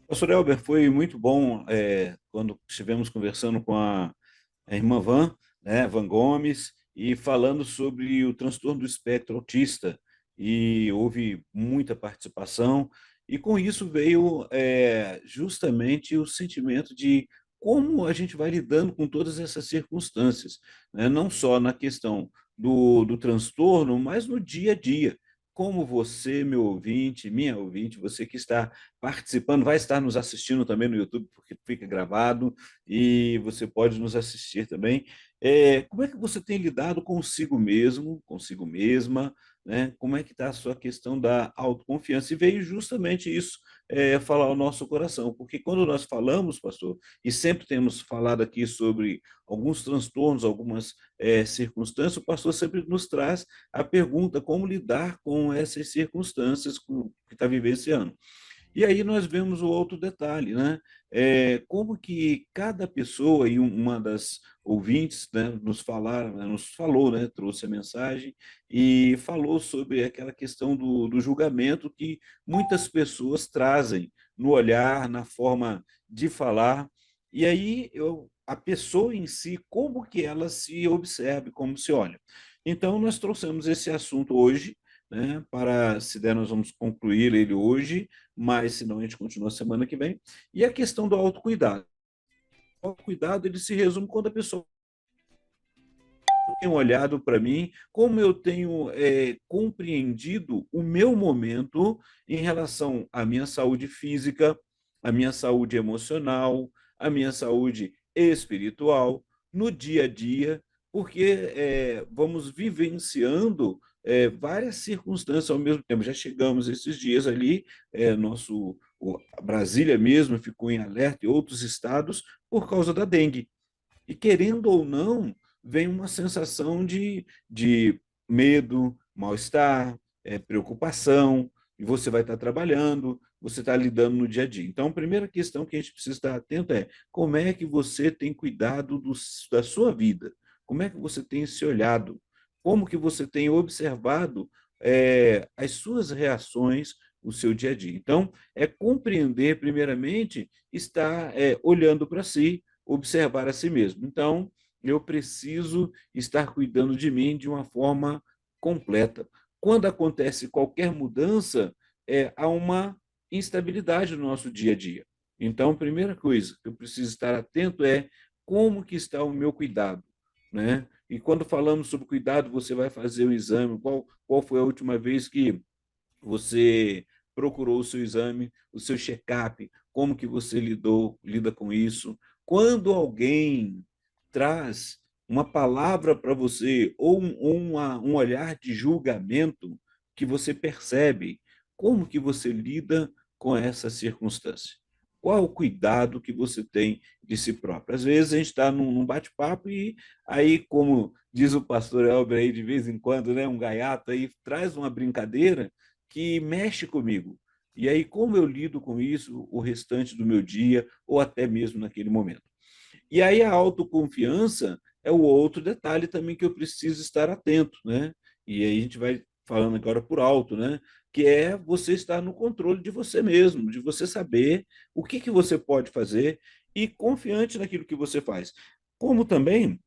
Pastor Elber, foi muito bom quando estivemos conversando com a irmã né, Van Gomes, e falando sobre o transtorno do espectro autista. E houve muita participação, e com isso veio justamente o sentimento de como a gente vai lidando com todas essas circunstâncias, né? Não só na questão do transtorno, mas no dia a dia. Como você, meu ouvinte, minha ouvinte, você que está participando, vai estar nos assistindo também no YouTube, porque fica gravado, e você pode nos assistir também. Como é que você tem lidado consigo mesmo, consigo mesma, né? Como é que está a sua questão da autoconfiança? E veio justamente isso falar ao nosso coração, porque quando nós falamos, pastor, e sempre temos falado aqui sobre alguns transtornos, algumas circunstâncias, o pastor sempre nos traz a pergunta como lidar com essas circunstâncias que está vivenciando. E aí nós vemos o outro detalhe, né? Como que cada pessoa, e uma das ouvintes, né, nos falou, né, trouxe a mensagem e falou sobre aquela questão do julgamento que muitas pessoas trazem no olhar, na forma de falar. E aí a pessoa em si, como que ela se observa, como se olha. Então, nós trouxemos esse assunto hoje, né, para, se der, nós vamos concluir ele hoje, mas senão a gente continua semana que vem. E a questão do autocuidado. O autocuidado ele se resume quando a pessoa tem olhado para mim, como eu tenho compreendido o meu momento em relação à minha saúde física, à minha saúde emocional, à minha saúde espiritual, no dia a dia, porque vamos vivenciando várias circunstâncias ao mesmo tempo. Já chegamos esses dias ali, Brasília mesmo ficou em alerta e outros estados por causa da dengue. E querendo ou não, vem uma sensação de medo, mal-estar, preocupação, e você vai estar trabalhando, você está lidando no dia a dia. Então, a primeira questão que a gente precisa estar atento é como é que você tem cuidado da sua vida? Como é que você tem se olhado? Como que você tem observado as suas reações, o seu dia a dia? Então, é compreender, primeiramente, estar olhando para si, observar a si mesmo. Então, eu preciso estar cuidando de mim de uma forma completa. Quando acontece qualquer mudança, há uma instabilidade no nosso dia a dia. Então, a primeira coisa que eu preciso estar atento é como que está o meu cuidado, né? E quando falamos sobre cuidado, você vai fazer o exame. Qual foi a última vez que você procurou o seu exame, o seu check-up, como que você lida com isso? Quando alguém traz uma palavra para você ou um olhar de julgamento que você percebe, como que você lida com essa circunstância? Qual o cuidado que você tem de si próprio? Às vezes a gente está num bate-papo e aí, como diz o pastor Elber aí de vez em quando, né, um gaiato aí traz uma brincadeira que mexe comigo. E aí, como eu lido com isso o restante do meu dia, ou até mesmo naquele momento? E aí, a autoconfiança é o outro detalhe também que eu preciso estar atento, né? E aí a gente vai falando agora por alto, né? Que é você estar no controle de você mesmo, de você saber o que você pode fazer e confiante naquilo que você faz. Como também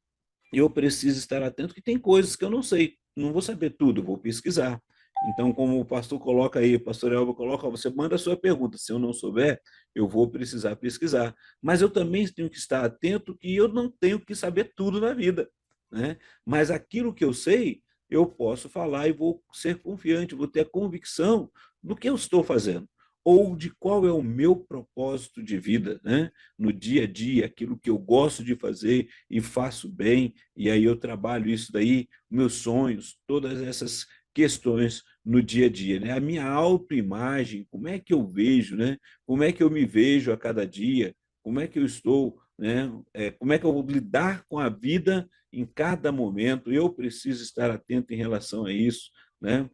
eu preciso estar atento que tem coisas que eu não sei, não vou saber tudo, vou pesquisar. Então, como o pastor coloca aí, o pastor Elba coloca, ó, você manda a sua pergunta, se eu não souber, eu vou precisar pesquisar. Mas eu também tenho que estar atento que eu não tenho que saber tudo na vida, né? Mas aquilo que eu sei, eu posso falar e vou ser confiante, vou ter a convicção do que eu estou fazendo ou de qual é o meu propósito de vida, né? No dia a dia, aquilo que eu gosto de fazer e faço bem, e aí eu trabalho isso daí, meus sonhos, todas essas questões no dia a dia, né? A minha autoimagem, como é que eu vejo, né? Como é que eu me vejo a cada dia? Como é que eu estou, né? Como é que eu vou lidar com a vida em cada momento? Eu preciso estar atento em relação a isso, né?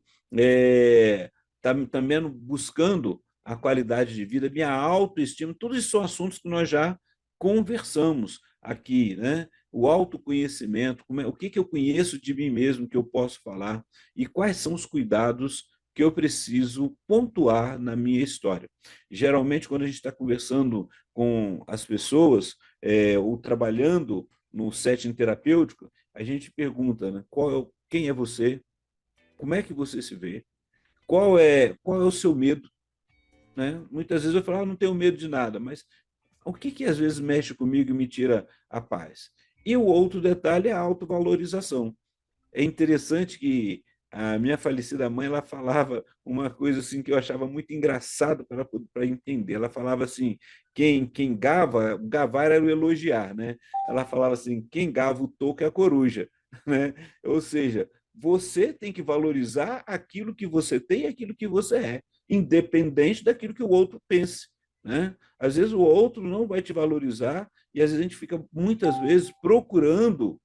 Também buscando a qualidade de vida, minha autoestima, todos esses são assuntos que nós já conversamos aqui, né? O autoconhecimento, o que eu conheço de mim mesmo que eu posso falar e quais são os cuidados que eu preciso pontuar na minha história. Geralmente, quando a gente está conversando com as pessoas, ou trabalhando no setting terapêutico, a gente pergunta, né, quem é você, como é que você se vê, qual é o seu medo, né? Muitas vezes eu falo, não tenho medo de nada, mas o que às vezes mexe comigo e me tira a paz? E o outro detalhe é a autovalorização. É interessante que a minha falecida mãe, ela falava uma coisa assim que eu achava muito engraçado para entender. Ela falava assim, quem gava, gavar era o elogiar, né? Ela falava assim, quem gava o toco é a coruja, né? Ou seja, você tem que valorizar aquilo que você tem e aquilo que você é, independente daquilo que o outro pense, né? Às vezes o outro não vai te valorizar e às vezes a gente fica muitas vezes procurando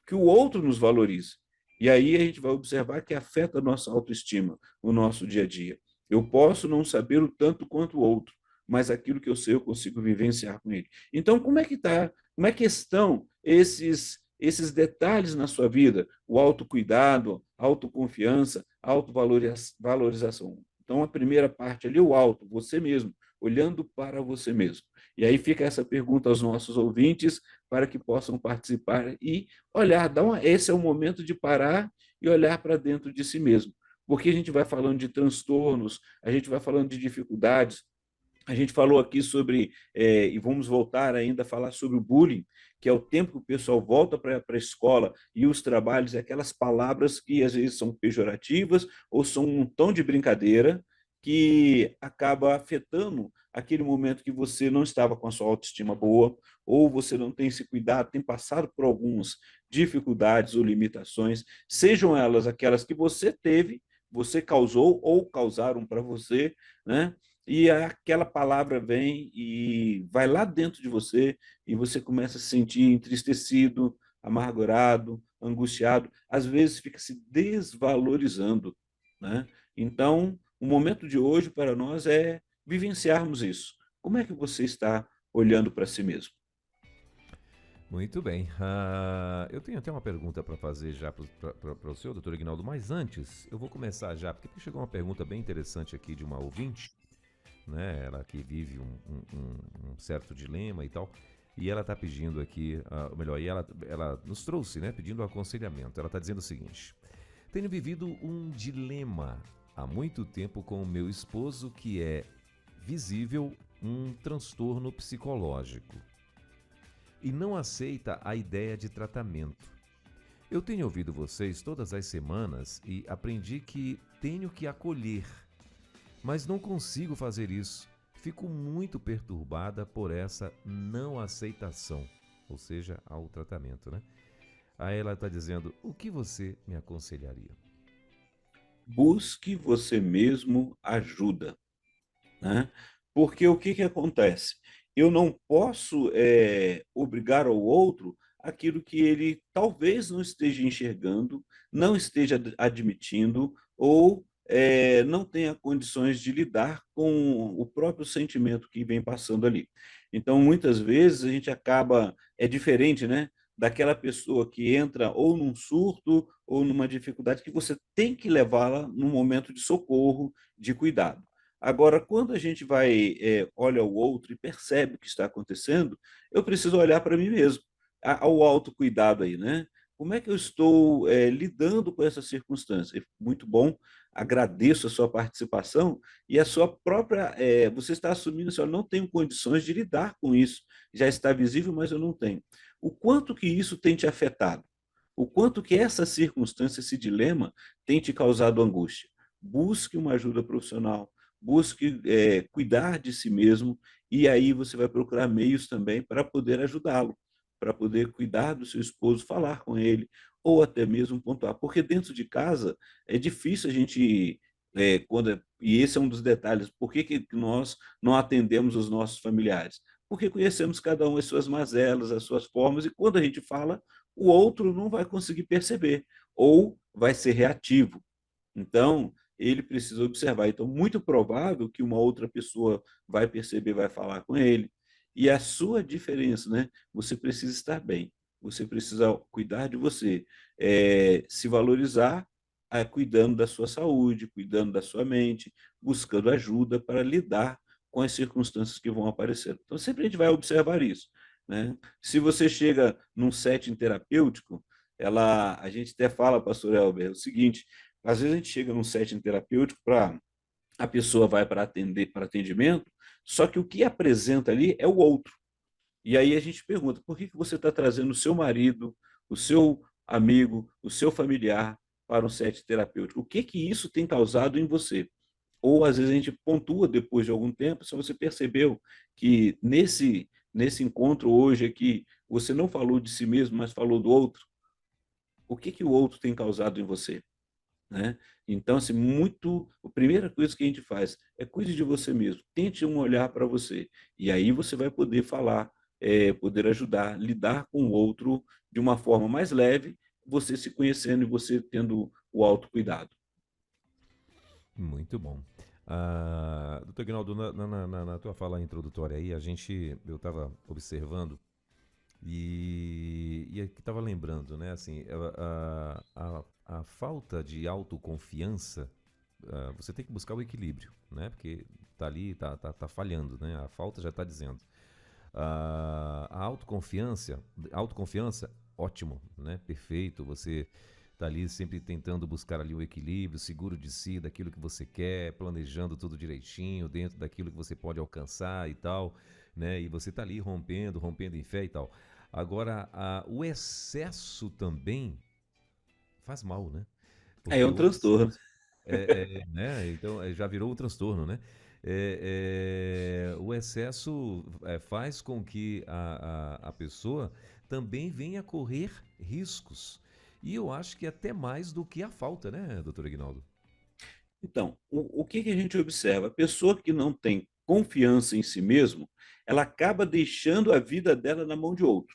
que o outro nos valorize. E aí a gente vai observar que afeta a nossa autoestima, o nosso dia a dia. Eu posso não saber o tanto quanto o outro, mas aquilo que eu sei eu consigo vivenciar com ele. Então, como é que estão esses detalhes na sua vida? O autocuidado, a autoconfiança, a autovalorização. Então, a primeira parte ali, o auto, você mesmo, olhando para você mesmo. E aí fica essa pergunta aos nossos ouvintes para que possam participar e olhar, esse é o momento de parar e olhar para dentro de si mesmo. Porque a gente vai falando de transtornos, a gente vai falando de dificuldades, a gente falou aqui sobre, e vamos voltar ainda a falar sobre o bullying, que é o tempo que o pessoal volta para a escola e os trabalhos, aquelas palavras que às vezes são pejorativas ou são um tom de brincadeira que acaba afetando aquele momento que você não estava com a sua autoestima boa, ou você não tem se cuidado, tem passado por algumas dificuldades ou limitações, sejam elas aquelas que você teve, você causou ou causaram para você, né? E aquela palavra vem e vai lá dentro de você e você começa a se sentir entristecido, amargurado, angustiado, às vezes fica se desvalorizando, né? Então, o momento de hoje para nós é vivenciarmos isso. Como é que você está olhando para si mesmo? Muito bem. Eu tenho até uma pergunta para fazer já para o senhor, doutor Ignaldo, mas antes eu vou começar já, porque chegou uma pergunta bem interessante aqui de uma ouvinte, né? Ela que vive um certo dilema e tal, e ela está pedindo aqui, ou melhor, ela nos trouxe, né, pedindo um aconselhamento. Ela está dizendo o seguinte: tenho vivido um dilema há muito tempo com o meu esposo que é visível um transtorno psicológico e não aceita a ideia de tratamento. Eu tenho ouvido vocês todas as semanas e aprendi que tenho que acolher, mas não consigo fazer isso. Fico muito perturbada por essa não aceitação, ou seja, ao tratamento, né? Aí ela está dizendo: o que você me aconselharia? Busque você mesmo ajuda, né? Porque o que acontece? Eu não posso obrigar ao outro aquilo que ele talvez não esteja enxergando, não esteja admitindo ou não tenha condições de lidar com o próprio sentimento que vem passando ali. Então, muitas vezes a gente acaba, é diferente, né? Daquela pessoa que entra ou num surto ou numa dificuldade que você tem que levá-la num momento de socorro, de cuidado. Agora, quando a gente vai, olha o outro e percebe o que está acontecendo, eu preciso olhar para mim mesmo, ao autocuidado aí, né? Como é que eu estou lidando com essa circunstância? Muito bom, agradeço a sua participação e a sua própria. Você está assumindo assim, eu não tenho condições de lidar com isso, já está visível, mas eu não tenho. O quanto que isso tem te afetado? O quanto que essa circunstância, esse dilema, tem te causado angústia? Busque uma ajuda profissional, busque cuidar de si mesmo e aí você vai procurar meios também para poder ajudá-lo, para poder cuidar do seu esposo, falar com ele ou até mesmo pontuar, porque dentro de casa é difícil a gente e esse é um dos detalhes, por que nós não atendemos os nossos familiares? Porque conhecemos cada um as suas mazelas, as suas formas, e quando a gente fala, o outro não vai conseguir perceber, ou vai ser reativo. Então, ele precisa observar. Então, muito provável que uma outra pessoa vai perceber, vai falar com ele. E a sua diferença, né? Você precisa estar bem, você precisa cuidar de você, se valorizar, cuidando da sua saúde, cuidando da sua mente, buscando ajuda para lidar com as circunstâncias que vão aparecer. Então, sempre a gente vai observar isso. Né? Se você chega num setting terapêutico, a gente até fala, pastor Elber, o seguinte: às vezes a gente chega num setting terapêutico para a pessoa vai para atender para atendimento, só que o que apresenta ali é o outro. E aí a gente pergunta: por que você está trazendo o seu marido, o seu amigo, o seu familiar para um set terapêutico? O que isso tem causado em você? Ou às vezes a gente pontua depois de algum tempo, se você percebeu que nesse encontro hoje aqui, você não falou de si mesmo, mas falou do outro. O que o outro tem causado em você? Né? Então, assim, a primeira coisa que a gente faz é cuide de você mesmo, tente um olhar para você, e aí você vai poder falar, poder ajudar, lidar com o outro de uma forma mais leve, você se conhecendo e você tendo o autocuidado. Muito bom. Doutor Ignaldo, na tua fala introdutória aí, eu estava observando e aqui estava lembrando, né, assim, a falta de autoconfiança, você tem que buscar o equilíbrio, né, porque tá ali, tá falhando, né, a falta já está dizendo. A autoconfiança, ótimo, né, perfeito, você tá ali sempre tentando buscar ali o equilíbrio, seguro de si, daquilo que você quer, planejando tudo direitinho, dentro daquilo que você pode alcançar e tal, né? E você tá ali rompendo em fé e tal. Agora, o excesso também faz mal, né? É Porque um transtorno. né? Então, já virou um transtorno, né? O excesso faz com que a pessoa também venha correr riscos. E eu acho que até mais do que a falta, né, doutor Aguinaldo? Então, o que a gente observa? A pessoa que não tem confiança em si mesmo, ela acaba deixando a vida dela na mão de outro.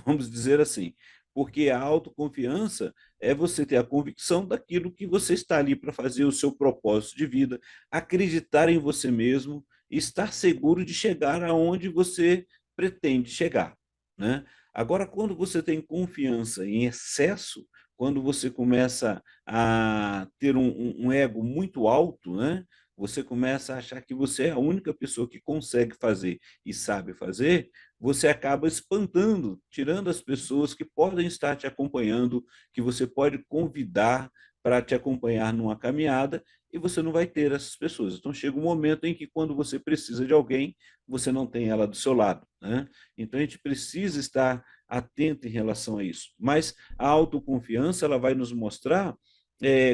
Vamos dizer assim, porque a autoconfiança é você ter a convicção daquilo que você está ali para fazer, o seu propósito de vida, acreditar em você mesmo, estar seguro de chegar aonde você pretende chegar. Né? Agora, quando você tem confiança em excesso, quando você começa a ter um ego muito alto, né? Você começa a achar que você é a única pessoa que consegue fazer e sabe fazer, você acaba espantando, tirando as pessoas que podem estar te acompanhando, que você pode convidar para te acompanhar numa caminhada, e você não vai ter essas pessoas. Então chega um momento em que, quando você precisa de alguém, você não tem ela do seu lado. Né? Então a gente precisa estar atento em relação a isso. Mas a autoconfiança, ela vai nos mostrar,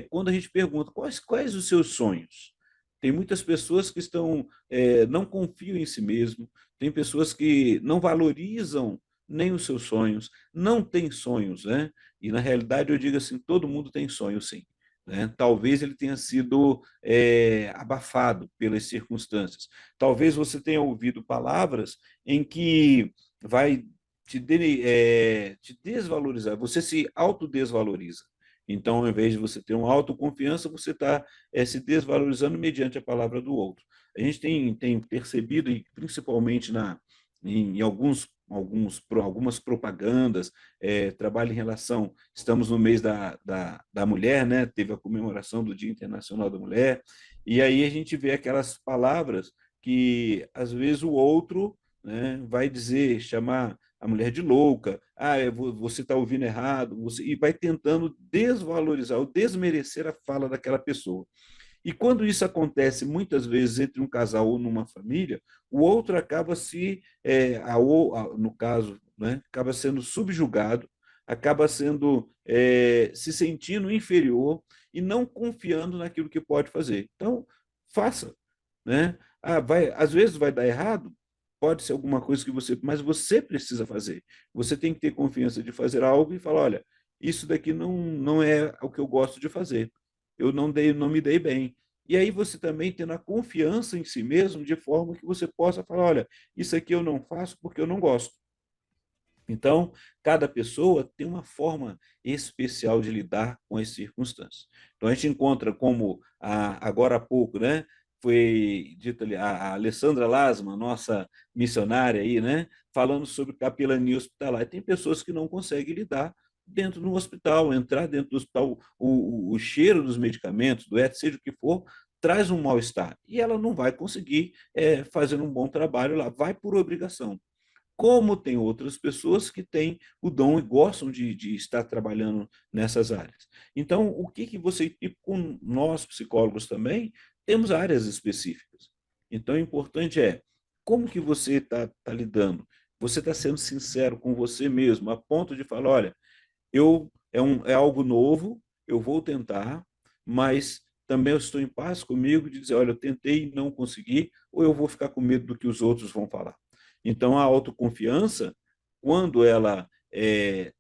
quando a gente pergunta quais os seus sonhos. Tem muitas pessoas que não confiam em si mesmo, tem pessoas que não valorizam nem os seus sonhos, não têm sonhos, né? E na realidade eu digo assim, todo mundo tem sonho, sim. Né? Talvez ele tenha sido abafado pelas circunstâncias. Talvez você tenha ouvido palavras em que vai te desvalorizar, você se autodesvaloriza. Então, ao invés de você ter uma autoconfiança, você está se desvalorizando mediante a palavra do outro. A gente tem percebido, e principalmente em algumas propagandas, trabalho em relação, estamos no mês da mulher, né? Teve a comemoração do Dia Internacional da Mulher, e aí a gente vê aquelas palavras que, às vezes, o outro, né, vai dizer, chamar a mulher de louca, você está ouvindo errado, e vai tentando desvalorizar ou desmerecer a fala daquela pessoa. E quando isso acontece muitas vezes entre um casal ou numa família, o outro acaba no caso, né, acaba sendo subjugado, acaba se sentindo inferior e não confiando naquilo que pode fazer. Então, faça. Né? Às vezes vai dar errado, pode ser alguma coisa que mas você precisa fazer. Você tem que ter confiança de fazer algo e falar: olha, isso daqui não é o que eu gosto de fazer. Eu não me dei bem. E aí você também tendo a confiança em si mesmo, de forma que você possa falar: olha, isso aqui eu não faço porque eu não gosto. Então, cada pessoa tem uma forma especial de lidar com as circunstâncias. Então, a gente encontra, como agora há pouco, né, foi dito ali, a Alessandra Lasma, nossa missionária aí, né, falando sobre capelania hospitalar. E tem pessoas que não conseguem lidar dentro do hospital, entrar dentro do hospital, o cheiro dos medicamentos, do ET, seja o que for, traz um mal-estar. E ela não vai conseguir fazer um bom trabalho lá, vai por obrigação. Como tem outras pessoas que têm o dom e gostam de estar trabalhando nessas áreas. Então, o que, que você, e com nós psicólogos também, temos áreas específicas. Então, o importante é como que você está lidando. Você está sendo sincero com você mesmo, a ponto de falar, olha, é algo novo, eu vou tentar, mas também eu estou em paz comigo de dizer, olha, eu tentei e não consegui, ou eu vou ficar com medo do que os outros vão falar. Então, a autoconfiança, quando ela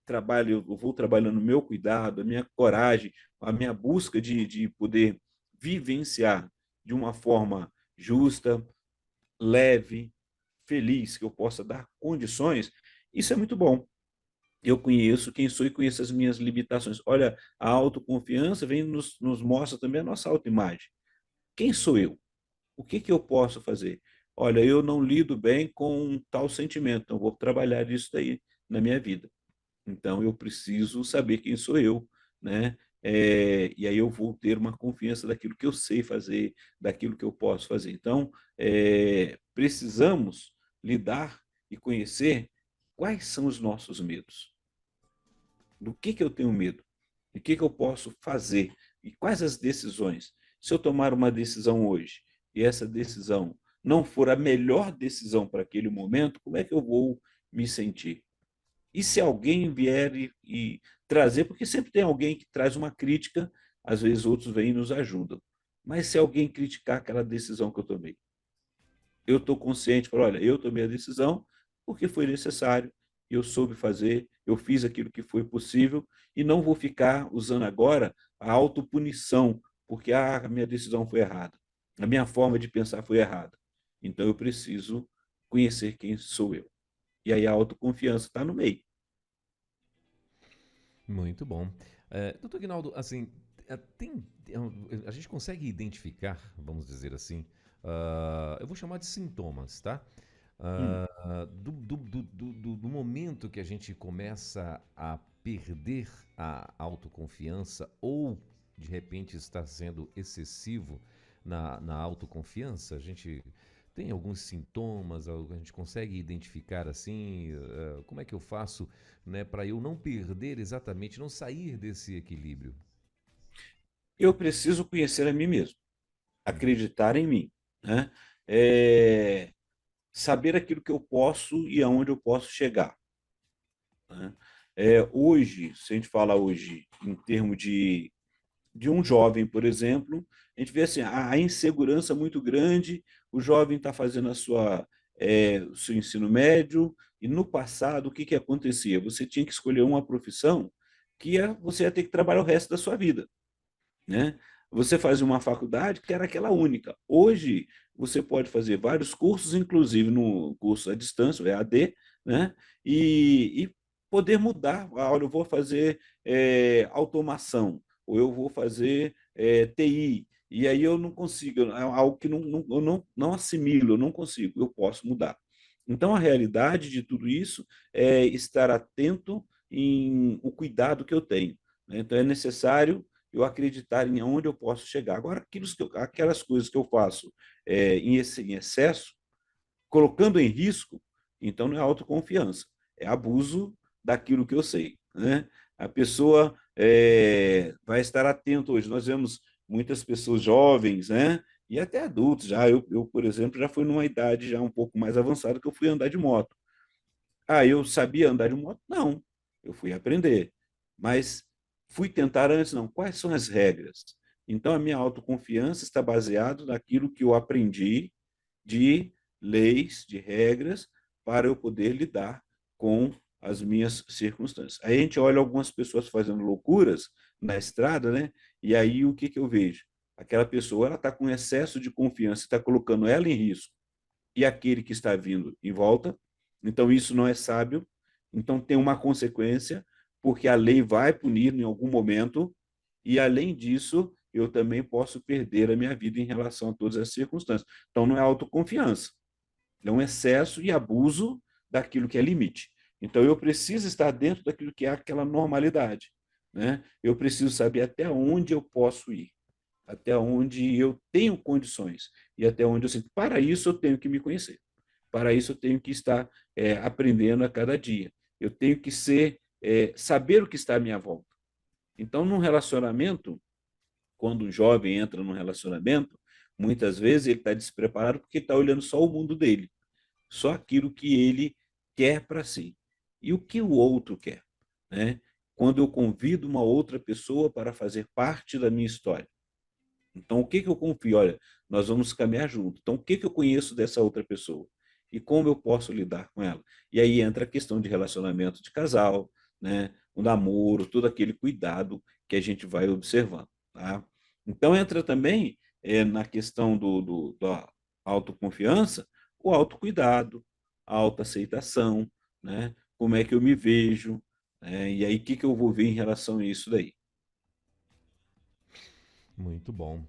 trabalha, eu vou trabalhando o meu cuidado, a minha coragem, a minha busca de poder vivenciar de uma forma justa, leve, feliz, que eu possa dar condições, isso é muito bom. Eu conheço quem sou e conheço as minhas limitações. Olha, a autoconfiança vem nos mostra também a nossa autoimagem. Quem sou eu? O que, que eu posso fazer? Olha, eu não lido bem com um tal sentimento, então vou trabalhar isso daí na minha vida. Então eu preciso saber quem sou eu, né? E aí eu vou ter uma confiança daquilo que eu sei fazer, daquilo que eu posso fazer. Então, precisamos lidar e conhecer quais são os nossos medos. Do que eu tenho medo? O que eu posso fazer? E quais as decisões? Se eu tomar uma decisão hoje e essa decisão não for a melhor decisão para aquele momento, como é que eu vou me sentir? E se alguém vier e trazer, porque sempre tem alguém que traz uma crítica, às vezes outros vêm e nos ajudam. Mas se alguém criticar aquela decisão que eu tomei, eu estou consciente, falo, olha, eu tomei a decisão porque foi necessário, eu soube fazer, eu fiz aquilo que foi possível e não vou ficar usando agora a autopunição, porque a minha decisão foi errada, a minha forma de pensar foi errada. Então eu preciso conhecer quem sou eu. E aí a autoconfiança está no meio. Muito bom. Doutor Guinaldo, assim, a gente consegue identificar, vamos dizer assim, eu vou chamar de sintomas, tá? Hum. Do momento que a gente começa a perder a autoconfiança ou de repente está sendo excessivo na autoconfiança, a gente tem alguns sintomas, a gente consegue identificar assim, como é que eu faço, né, para eu não perder exatamente, não sair desse equilíbrio? Eu preciso conhecer a mim mesmo, Uhum. acreditar em mim, né? É, saber aquilo que eu posso e aonde eu posso chegar. Né? Hoje, se a gente fala hoje em termos de um jovem, por exemplo, a gente vê assim, a insegurança muito grande, o jovem está fazendo o seu ensino médio, e no passado, o que, que acontecia? Você tinha que escolher uma profissão você ia ter que trabalhar o resto da sua vida. Né? Você fazia uma faculdade que era aquela única. Hoje, você pode fazer vários cursos, inclusive no curso à distância, o EAD, né? E poder mudar. Ah, olha, eu vou fazer automação, ou eu vou fazer TI, e aí eu não consigo, é algo que eu não assimilo, eu não consigo, eu posso mudar. Então, a realidade de tudo isso é estar atento em o cuidado que eu tenho. Né? Então, é necessário eu acreditar em onde eu posso chegar. Agora, aquelas coisas que eu faço em excesso, colocando em risco, então não é autoconfiança, é abuso daquilo que eu sei. Né? A pessoa vai estar atenta hoje. Nós vemos muitas pessoas jovens, né? E até adultos já. Por exemplo, já fui numa idade já um pouco mais avançada que eu fui andar de moto. Ah, eu sabia andar de moto? Não, eu fui aprender. Mas fui tentar antes, não. Quais são as regras? Então, a minha autoconfiança está baseada naquilo que eu aprendi de leis, de regras, para eu poder lidar com as minhas circunstâncias. Aí a gente olha algumas pessoas fazendo loucuras na estrada, né? E aí o que, que eu vejo? Aquela pessoa ela está com excesso de confiança, está colocando ela em risco e aquele que está vindo em volta. Então, isso não é sábio. Então, tem uma consequência, porque a lei vai punir em algum momento, e além disso, eu também posso perder a minha vida em relação a todas as circunstâncias. Então, não é autoconfiança, é um excesso e abuso daquilo que é limite. Então, eu preciso estar dentro daquilo que é aquela normalidade, né? Eu preciso saber até onde eu posso ir, até onde eu tenho condições e até onde eu sinto. Para isso, eu tenho que me conhecer. Para isso, eu tenho que estar aprendendo a cada dia. Eu tenho que saber o que está à minha volta. Então, num relacionamento, quando um jovem entra num relacionamento, muitas vezes ele está despreparado porque está olhando só o mundo dele, só aquilo que ele quer para si. E o que o outro quer, né? Quando eu convido uma outra pessoa para fazer parte da minha história. Então, o que eu confio? Olha, nós vamos caminhar junto. Então, o que eu conheço dessa outra pessoa? E como eu posso lidar com ela? E aí entra a questão de relacionamento de casal, né? O namoro, todo aquele cuidado que a gente vai observando. Tá? Então, entra também na questão da autoconfiança, o autocuidado, a autoaceitação, né? Como é que eu me vejo, né? E aí o que eu vou ver em relação a isso daí? Muito bom.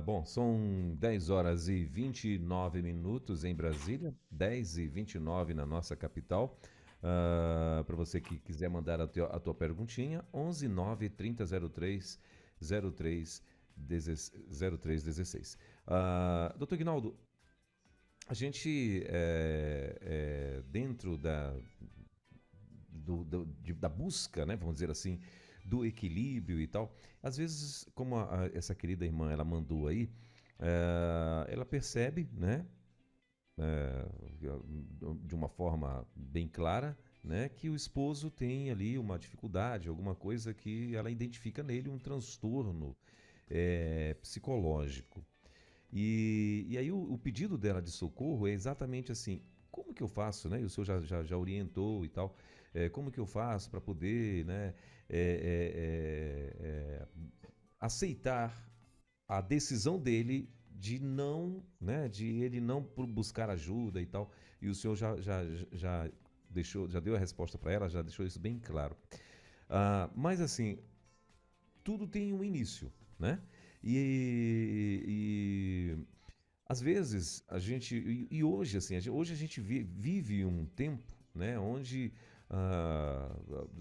Bom, são 10 horas e 29 minutos em Brasília, 10 e 29 na nossa capital. Para você que quiser mandar a tua perguntinha, 11 9 30 03 03 0316. Doutor Guinaldo, a gente, dentro da busca, né, vamos dizer assim, do equilíbrio e tal, às vezes, como essa querida irmã ela mandou aí, ela percebe, né, eh, de uma forma bem clara, né, que o esposo tem ali uma dificuldade, alguma coisa que ela identifica nele um transtorno psicológico. E aí o pedido dela de socorro é exatamente assim: como que eu faço, né? E o senhor já orientou e tal. Como que eu faço para poder, né, aceitar a decisão dele de não, né, de ele não buscar ajuda e tal. E o senhor já deixou, já deu a resposta para ela, já deixou isso bem claro. Mas assim, tudo tem um início, né? E às vezes a gente e hoje assim, hoje a gente vive um tempo, né, onde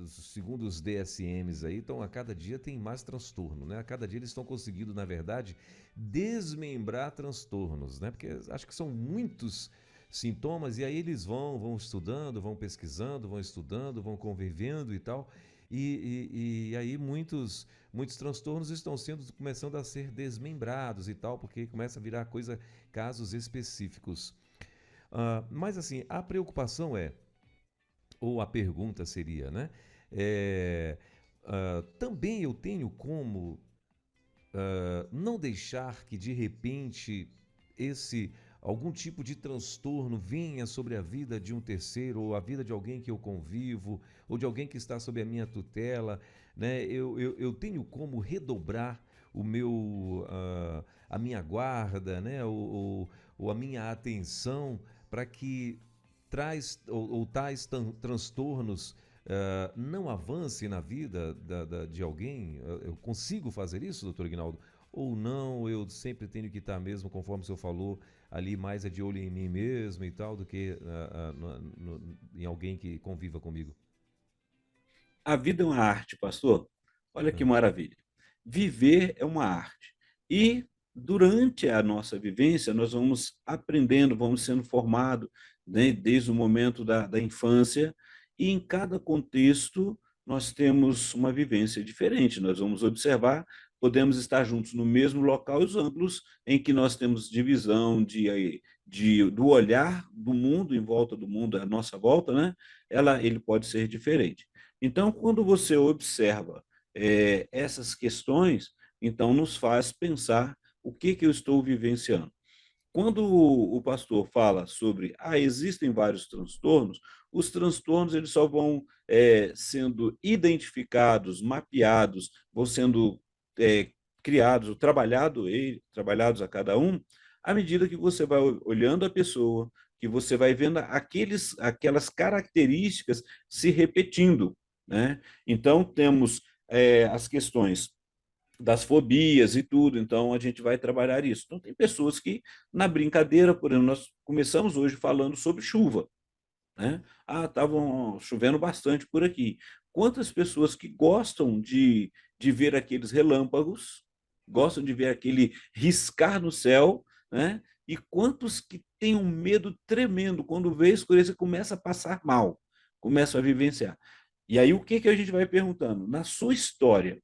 segundo os DSMs aí, então a cada dia tem mais transtorno, né? A cada dia eles estão conseguindo, na verdade, desmembrar transtornos, né? Porque acho que são muitos sintomas e aí eles vão estudando, vão pesquisando, vão estudando, vão convivendo e tal. E aí muitos transtornos estão sendo começando a ser desmembrados e tal, porque começa a virar coisa, casos específicos. Mas assim, a preocupação ou a pergunta seria, né? É, também eu tenho como não deixar que de repente esse algum tipo de transtorno venha sobre a vida de um terceiro ou a vida de alguém que eu convivo ou de alguém que está sob a minha tutela, né? Eu tenho como redobrar o meu a minha guarda, né? Ou a minha atenção para que ou tais transtornos não avance na vida de alguém? Eu consigo fazer isso, doutor Ignaldo? Ou não, eu sempre tenho que estar mesmo, conforme o senhor falou, ali mais é de olho em mim mesmo e tal, do que em alguém que conviva comigo? A vida é uma arte, pastor. Olha que Hum. maravilha. Viver é uma arte. E durante a nossa vivência, nós vamos aprendendo, vamos sendo formados, né, desde o momento da infância, e em cada contexto nós temos uma vivência diferente. Nós vamos observar, podemos estar juntos no mesmo local e os ângulos em que nós temos divisão do olhar do mundo em volta do mundo, à nossa volta, né? Ele pode ser diferente. Então, quando você observa essas questões, então nos faz pensar o que eu estou vivenciando. Quando o pastor fala sobre existem vários transtornos, os transtornos eles só vão sendo identificados, mapeados, vão sendo criados, trabalhados a cada um, à medida que você vai olhando a pessoa, que você vai vendo aquelas características se repetindo, né? Então, temos as questões das fobias e tudo, então a gente vai trabalhar isso. Então, tem pessoas que, na brincadeira, por exemplo, nós começamos hoje falando sobre chuva, né? Ah, estavam chovendo bastante por aqui. Quantas pessoas que gostam de ver aqueles relâmpagos, gostam de ver aquele riscar no céu, né? E quantos que têm um medo tremendo quando vê escurecer, começa a passar mal, começa a vivenciar. E aí o que que a gente vai perguntando? Na sua história,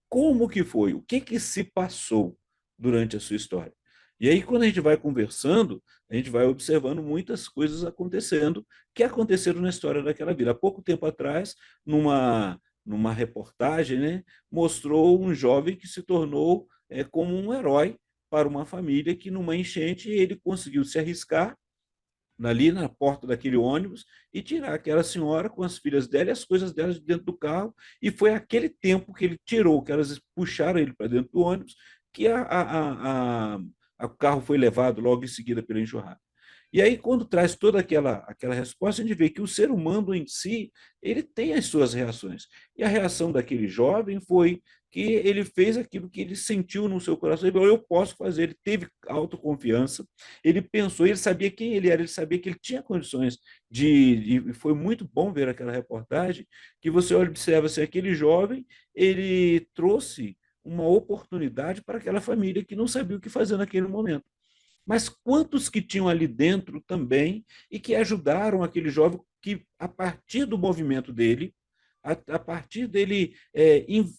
como que foi? O que que se passou durante a sua história? E aí, quando a gente vai conversando, a gente vai observando muitas coisas acontecendo que aconteceram na história daquela vida. Há pouco tempo atrás, numa reportagem, né, mostrou um jovem que se tornou como um herói para uma família que, numa enchente, ele conseguiu se arriscar ali na porta daquele ônibus e tirar aquela senhora com as filhas dela e as coisas delas de dentro do carro. E foi aquele tempo que ele tirou, que elas puxaram ele para dentro do ônibus, que o carro foi levado logo em seguida pela enxurrada. E aí, quando traz toda aquela resposta, a gente vê que o ser humano em si, ele tem as suas reações. E a reação daquele jovem foi que ele fez aquilo que ele sentiu no seu coração. Ele falou, eu posso fazer. Ele teve autoconfiança, ele pensou, ele sabia quem ele era, ele sabia que ele tinha condições e foi muito bom ver aquela reportagem, que você observa assim, aquele jovem, ele trouxe uma oportunidade para aquela família que não sabia o que fazer naquele momento. Mas quantos que tinham ali dentro também e que ajudaram aquele jovem que, a partir do movimento dele, a partir dele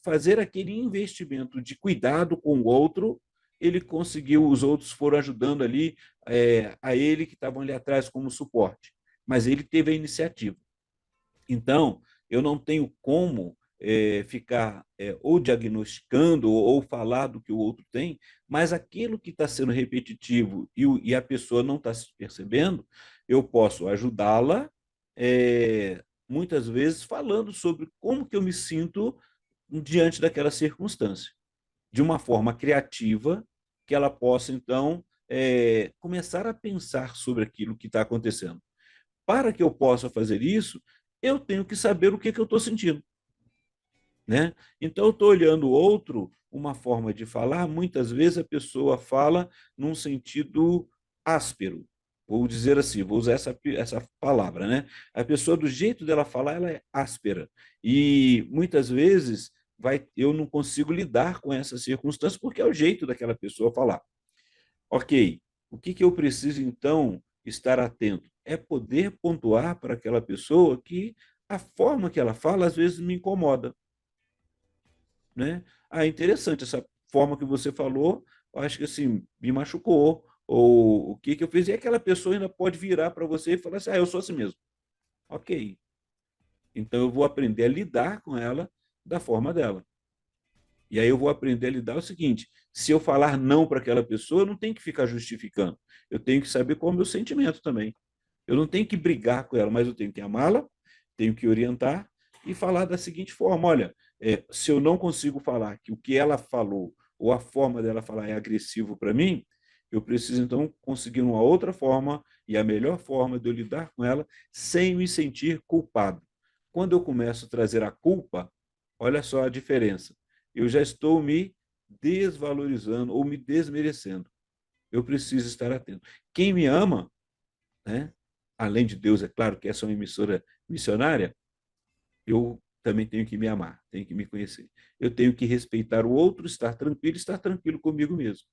fazer aquele investimento de cuidado com o outro, ele conseguiu, os outros foram ajudando ali a ele que estavam ali atrás como suporte. Mas ele teve a iniciativa. Então, eu não tenho como ficar ou diagnosticando ou falar do que o outro tem, mas aquilo que está sendo repetitivo e a pessoa não está se percebendo, eu posso ajudá-la, muitas vezes falando sobre como que eu me sinto diante daquela circunstância, de uma forma criativa, que ela possa, então, começar a pensar sobre aquilo que está acontecendo. Para que eu possa fazer isso, eu tenho que saber o que, que eu estou sentindo. Né? Então, eu estou olhando o outro, uma forma de falar, muitas vezes a pessoa fala num sentido áspero. Vou dizer assim, vou usar essa palavra, né? A pessoa, do jeito dela falar, ela é áspera. E muitas vezes eu não consigo lidar com essa circunstância porque é o jeito daquela pessoa falar. Ok, o que, que eu preciso então estar atento? É poder pontuar para aquela pessoa que a forma que ela fala às vezes me incomoda, né? Ah, interessante essa forma que você falou, eu acho que assim me machucou, ou o que que eu fiz, e aquela pessoa ainda pode virar para você e falar assim, ah, eu sou assim mesmo. Ok, então eu vou aprender a lidar com ela da forma dela. E aí eu vou aprender a lidar o seguinte: se eu falar não para aquela pessoa, eu não tenho que ficar justificando. Eu tenho que saber qual é o meu sentimento também. Eu não tenho que brigar com ela, mas eu tenho que amá-la, tenho que orientar e falar da seguinte forma: olha, se eu não consigo falar que o que ela falou ou a forma dela falar é agressivo para mim, eu preciso então conseguir uma outra forma e a melhor forma de eu lidar com ela sem me sentir culpado. Quando eu começo a trazer a culpa, olha só a diferença. Eu já estou me desvalorizando ou me desmerecendo. Eu preciso estar atento. Quem me ama, né? Além de Deus, é claro que essa é uma emissora missionária, eu também tenho que me amar, tenho que me conhecer. Eu tenho que respeitar o outro, estar tranquilo comigo mesmo.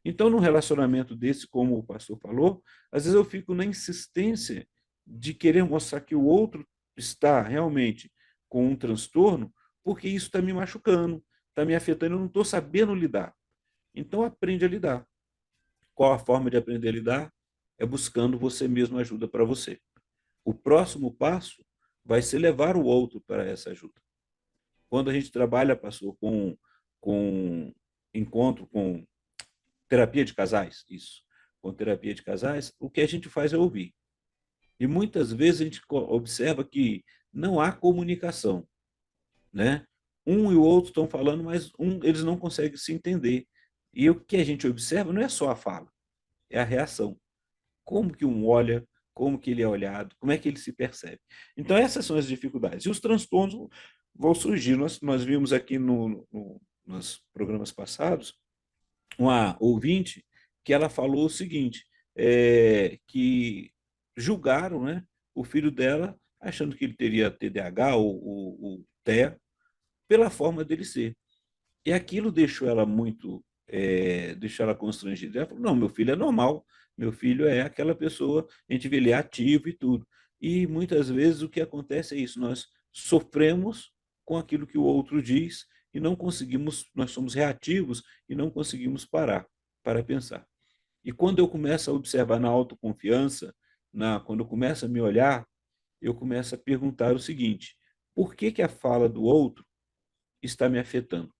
Então, num relacionamento desse, como o pastor falou, às vezes eu fico na insistência de querer mostrar que o outro está realmente com um transtorno, porque isso está me machucando, está me afetando, eu não estou sabendo lidar. Então, aprende a lidar. Qual a forma de aprender a lidar? É buscando você mesmo ajuda para você. O próximo passo vai ser levar o outro para essa ajuda. Quando a gente trabalha, pastor, com encontro, com terapia de casais, isso, com terapia de casais, o que a gente faz é ouvir. E muitas vezes a gente observa que não há comunicação, né? Um e o outro estão falando, mas eles não conseguem se entender. E o que a gente observa não é só a fala, é a reação. Como que um olha, como que ele é olhado, como é que ele se percebe. Então, essas são as dificuldades. E os transtornos vão surgir. Nós vimos aqui nos programas passados uma ouvinte que ela falou o seguinte, que julgaram, né, o filho dela, achando que ele teria TDAH ou TEA, pela forma dele ser. E aquilo deixou ela deixou ela constrangida. Ela falou: não, meu filho é normal, meu filho é aquela pessoa, a gente vê ele é ativo e tudo. E muitas vezes o que acontece é isso: nós sofremos com aquilo que o outro diz e não conseguimos, nós somos reativos e não conseguimos parar para pensar. E quando eu começo a observar na autoconfiança, quando eu começo a me olhar, eu começo a perguntar o seguinte: por que, que a fala do outro está me afetando?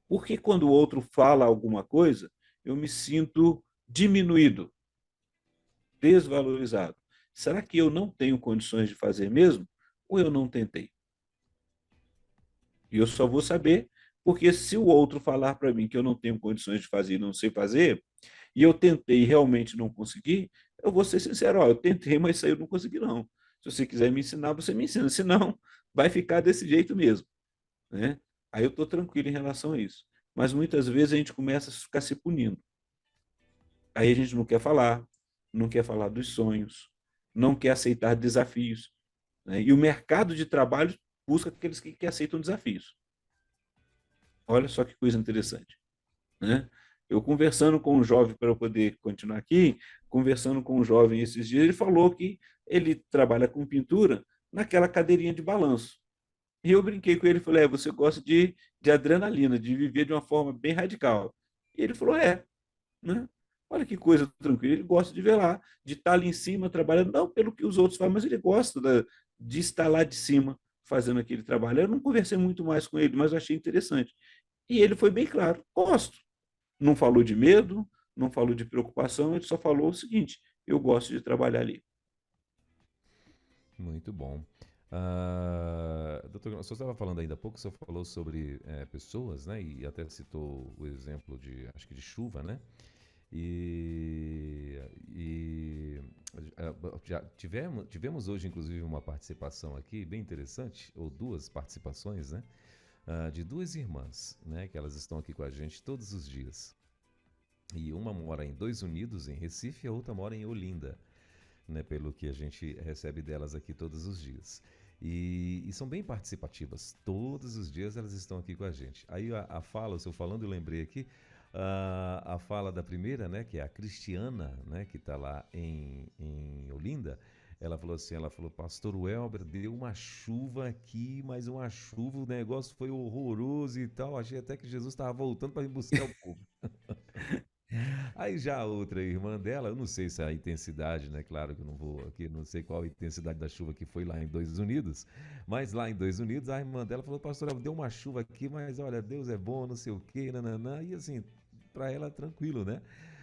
Por que quando o outro fala alguma coisa, eu me sinto diminuído, desvalorizado? Será que eu não tenho condições de fazer mesmo? Ou eu não tentei? E eu só vou saber porque se o outro falar para mim que eu não tenho condições de fazer e não sei fazer, e eu tentei e realmente não consegui, eu vou ser sincero: ó, eu tentei, mas isso aí eu não consegui não. Se você quiser me ensinar, você me ensina. Se não, vai ficar desse jeito mesmo, né? Aí eu estou tranquilo em relação a isso. Mas muitas vezes a gente começa a ficar se punindo. Aí a gente não quer falar, não quer falar dos sonhos, não quer aceitar desafios, né? E o mercado de trabalho busca aqueles que aceitam desafios. Olha só que coisa interessante, né? Eu conversando com um jovem, para eu poder continuar aqui, conversando com um jovem esses dias, ele falou que ele trabalha com pintura naquela cadeirinha de balanço. E eu brinquei com ele e falei: você gosta de adrenalina, de viver de uma forma bem radical. E ele falou: né? Olha que coisa tranquila. Ele gosta de ver lá, de estar ali em cima trabalhando, não pelo que os outros fazem, mas ele gosta de estar lá de cima fazendo aquele trabalho. Eu não conversei muito mais com ele, mas eu achei interessante. E ele foi bem claro: gosto. Não falou de medo, não falou de preocupação, ele só falou o seguinte: eu gosto de trabalhar ali. Muito bom. Doutor, o senhor estava falando ainda há pouco, o senhor falou sobre pessoas, né? E até citou o exemplo de, acho que de chuva, né? E, e já tivemos hoje, inclusive, uma participação aqui bem interessante, ou duas participações, né? De duas irmãs, né? Que elas estão aqui com a gente todos os dias. E uma mora em Dois Unidos, em Recife, e a outra mora em Olinda, né, pelo que a gente recebe delas aqui todos os dias. E são bem participativas. Todos os dias elas estão aqui com a gente. Aí a fala, o senhor falando, eu lembrei aqui, a fala da primeira, né, que é a Cristiana, né, que está lá em Olinda. Ela falou assim, ela falou: pastor Welber, deu uma chuva aqui, mas uma chuva, o negócio foi horroroso e tal. Achei até que Jesus estava voltando para me buscar o povo. Aí já a outra irmã dela, eu não sei se a intensidade, né? Claro que eu não vou aqui, não sei qual a intensidade da chuva que foi lá em Dois Unidos, mas lá em Dois Unidos a irmã dela falou: pastor, deu uma chuva aqui, mas olha, Deus é bom, não sei o quê, nananã. E assim, para ela tranquilo, né?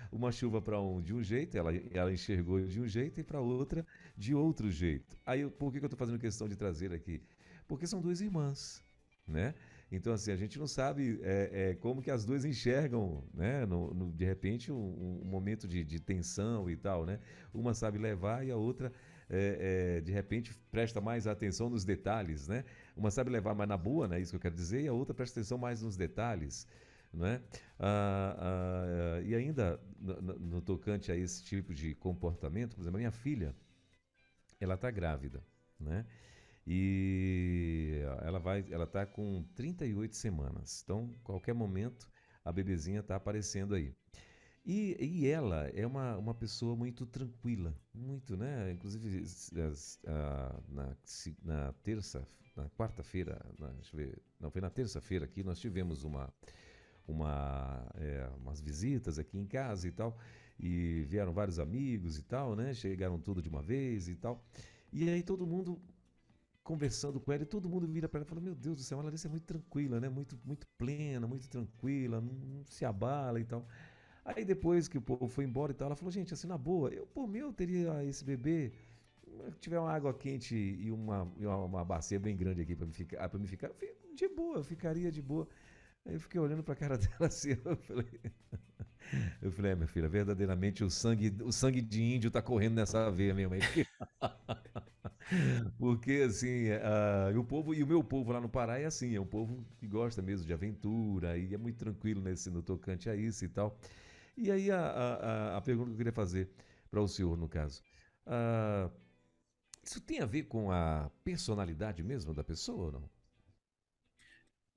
Uma chuva para um de um jeito, ela enxergou de um jeito, e para outra de outro jeito. Aí por que eu estou fazendo questão de trazer aqui? Porque são duas irmãs, né? Então, assim, a gente não sabe como que as duas enxergam, né? De repente, um momento de tensão e tal, né? Uma sabe levar e a outra, de repente, presta mais atenção nos detalhes, né? Uma sabe levar mais na boa, né? Isso que eu quero dizer, e a outra presta atenção mais nos detalhes, né? E ainda, no tocante a esse tipo de comportamento, por exemplo, a minha filha, ela está grávida, né? E ela tá com 38 semanas. Então, qualquer momento, a bebezinha está aparecendo aí. E ela é uma pessoa muito tranquila, muito, né? Inclusive, na terça, na quarta-feira, deixa eu ver, não, foi na terça-feira aqui, nós tivemos umas visitas aqui em casa e tal, e vieram vários amigos e tal, né? Chegaram tudo de uma vez e tal. E aí todo mundo conversando com ela, e todo mundo vira para ela e fala: meu Deus do céu, a Larissa é muito tranquila, né? Muito, muito plena, muito tranquila, não se abala e tal. Aí depois que o povo foi embora e tal, ela falou: gente, assim, na boa, eu por mim eu teria esse bebê, se tiver uma água quente e uma bacia bem grande aqui para me ficar, de boa, eu ficaria de boa. Aí eu fiquei olhando para a cara dela assim, eu falei: minha filha, verdadeiramente o sangue de índio tá correndo nessa veia mesmo aí, porque assim, e o meu povo lá no Pará é assim, é um povo que gosta mesmo de aventura e é muito tranquilo no tocante a isso e tal. E aí a pergunta que eu queria fazer para o senhor, no caso. Isso tem a ver com a personalidade mesmo da pessoa ou não?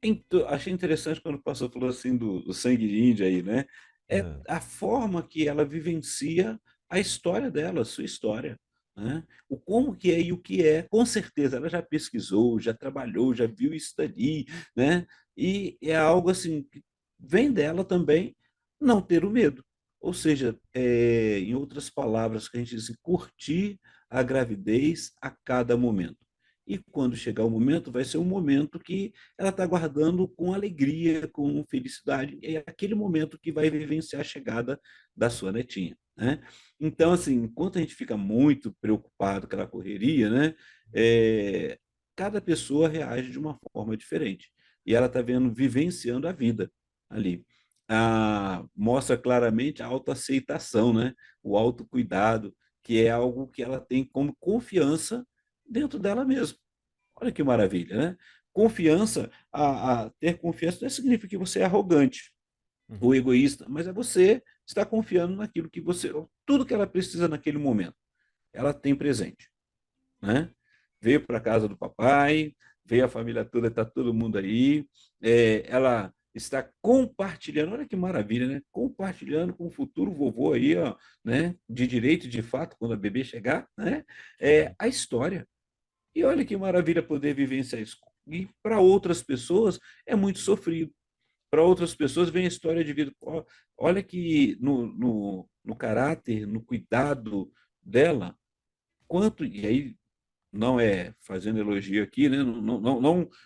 Então, achei interessante quando o pastor falou assim do sangue de índia aí, né? É Hã. a forma que ela vivencia a história dela, a sua história, né? O como que é e o que é, com certeza, ela já pesquisou, já trabalhou, já viu isso dali, né? E é algo assim que vem dela também não ter o medo. Ou seja, em outras palavras, que a gente diz assim, curtir a gravidez a cada momento. E quando chegar o momento, vai ser um momento que ela está guardando com alegria, com felicidade. É aquele momento que vai vivenciar a chegada da sua netinha, né? Então, assim, enquanto a gente fica muito preocupado com aquela correria, né? É, cada pessoa reage de uma forma diferente. E ela está vendo, vivenciando a vida ali. Mostra claramente a autoaceitação, né? O autocuidado, que é algo que ela tem como confiança dentro dela mesma. Olha que maravilha, né? Confiança, ter confiança não significa que você é arrogante ou Uhum. egoísta, mas é você estar confiando naquilo que você, tudo que ela precisa naquele momento, ela tem presente, né? Veio para a casa do papai, veio a família toda, está todo mundo aí, ela está compartilhando, olha que maravilha, né? Compartilhando com o futuro vovô aí, ó, né? De direito e de fato, quando a bebê chegar, né? Uhum. A história. E olha que maravilha poder vivenciar isso. E para outras pessoas é muito sofrido. Para outras pessoas vem a história de vida. Olha que no caráter, no cuidado dela, quanto, e aí não é fazendo elogio aqui, né?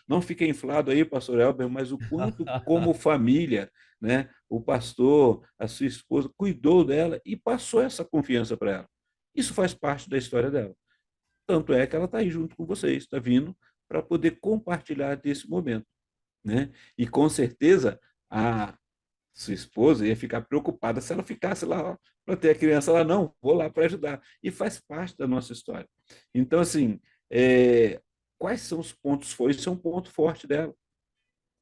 Não fica inflado aí, pastor Elber, mas o quanto, como família, né? O pastor, a sua esposa, cuidou dela e passou essa confiança para ela. Isso faz parte da história dela. Tanto é que ela está aí junto com vocês, está vindo para poder compartilhar desse momento, né? E com certeza a sua esposa ia ficar preocupada se ela ficasse lá para ter a criança. Ela não, vou lá para ajudar. E faz parte da nossa história. Então, assim, quais são os pontos fortes? Isso é um ponto forte dela.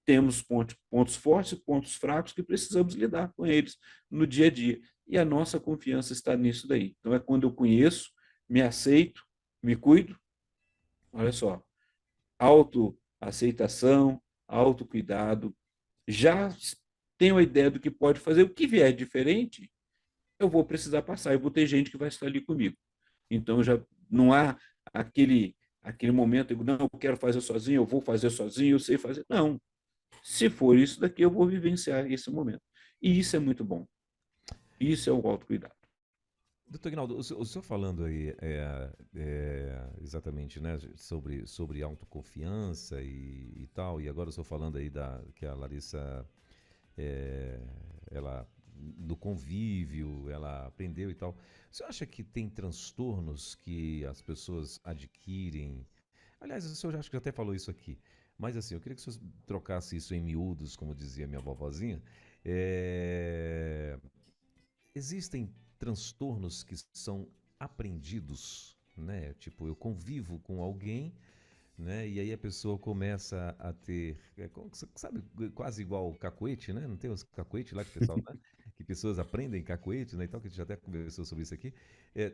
Temos pontos fortes e pontos fracos que precisamos lidar com eles no dia a dia. E a nossa confiança está nisso daí. Então, é quando eu conheço, me aceito, me cuido. Olha só, autoaceitação, autocuidado, já tenho a ideia do que pode fazer, o que vier diferente, eu vou precisar passar, eu vou ter gente que vai estar ali comigo. Então já não há aquele momento, não, eu quero fazer sozinho, eu vou fazer sozinho, eu sei fazer. Não, se for isso daqui, eu vou vivenciar esse momento. E isso é muito bom. Isso é o autocuidado. Doutor Ignaldo, o senhor falando aí exatamente, né, sobre autoconfiança e tal, e agora o senhor falando aí que a Larissa, é, ela, do convívio, ela aprendeu e tal. O senhor acha que tem transtornos que as pessoas adquirem? Aliás, o senhor acho que já até falou isso aqui, mas assim, eu queria que o senhor trocasse isso em miúdos, como dizia minha vovozinha. É, existem transtornos que são aprendidos, né? Tipo, eu convivo com alguém, né? E aí a pessoa começa a ter, sabe, quase igual o cacuete, né? Não tem os cacuete lá que o pessoal, né? Que pessoas aprendem cacuete, né? E tal, que a gente já até conversou sobre isso aqui.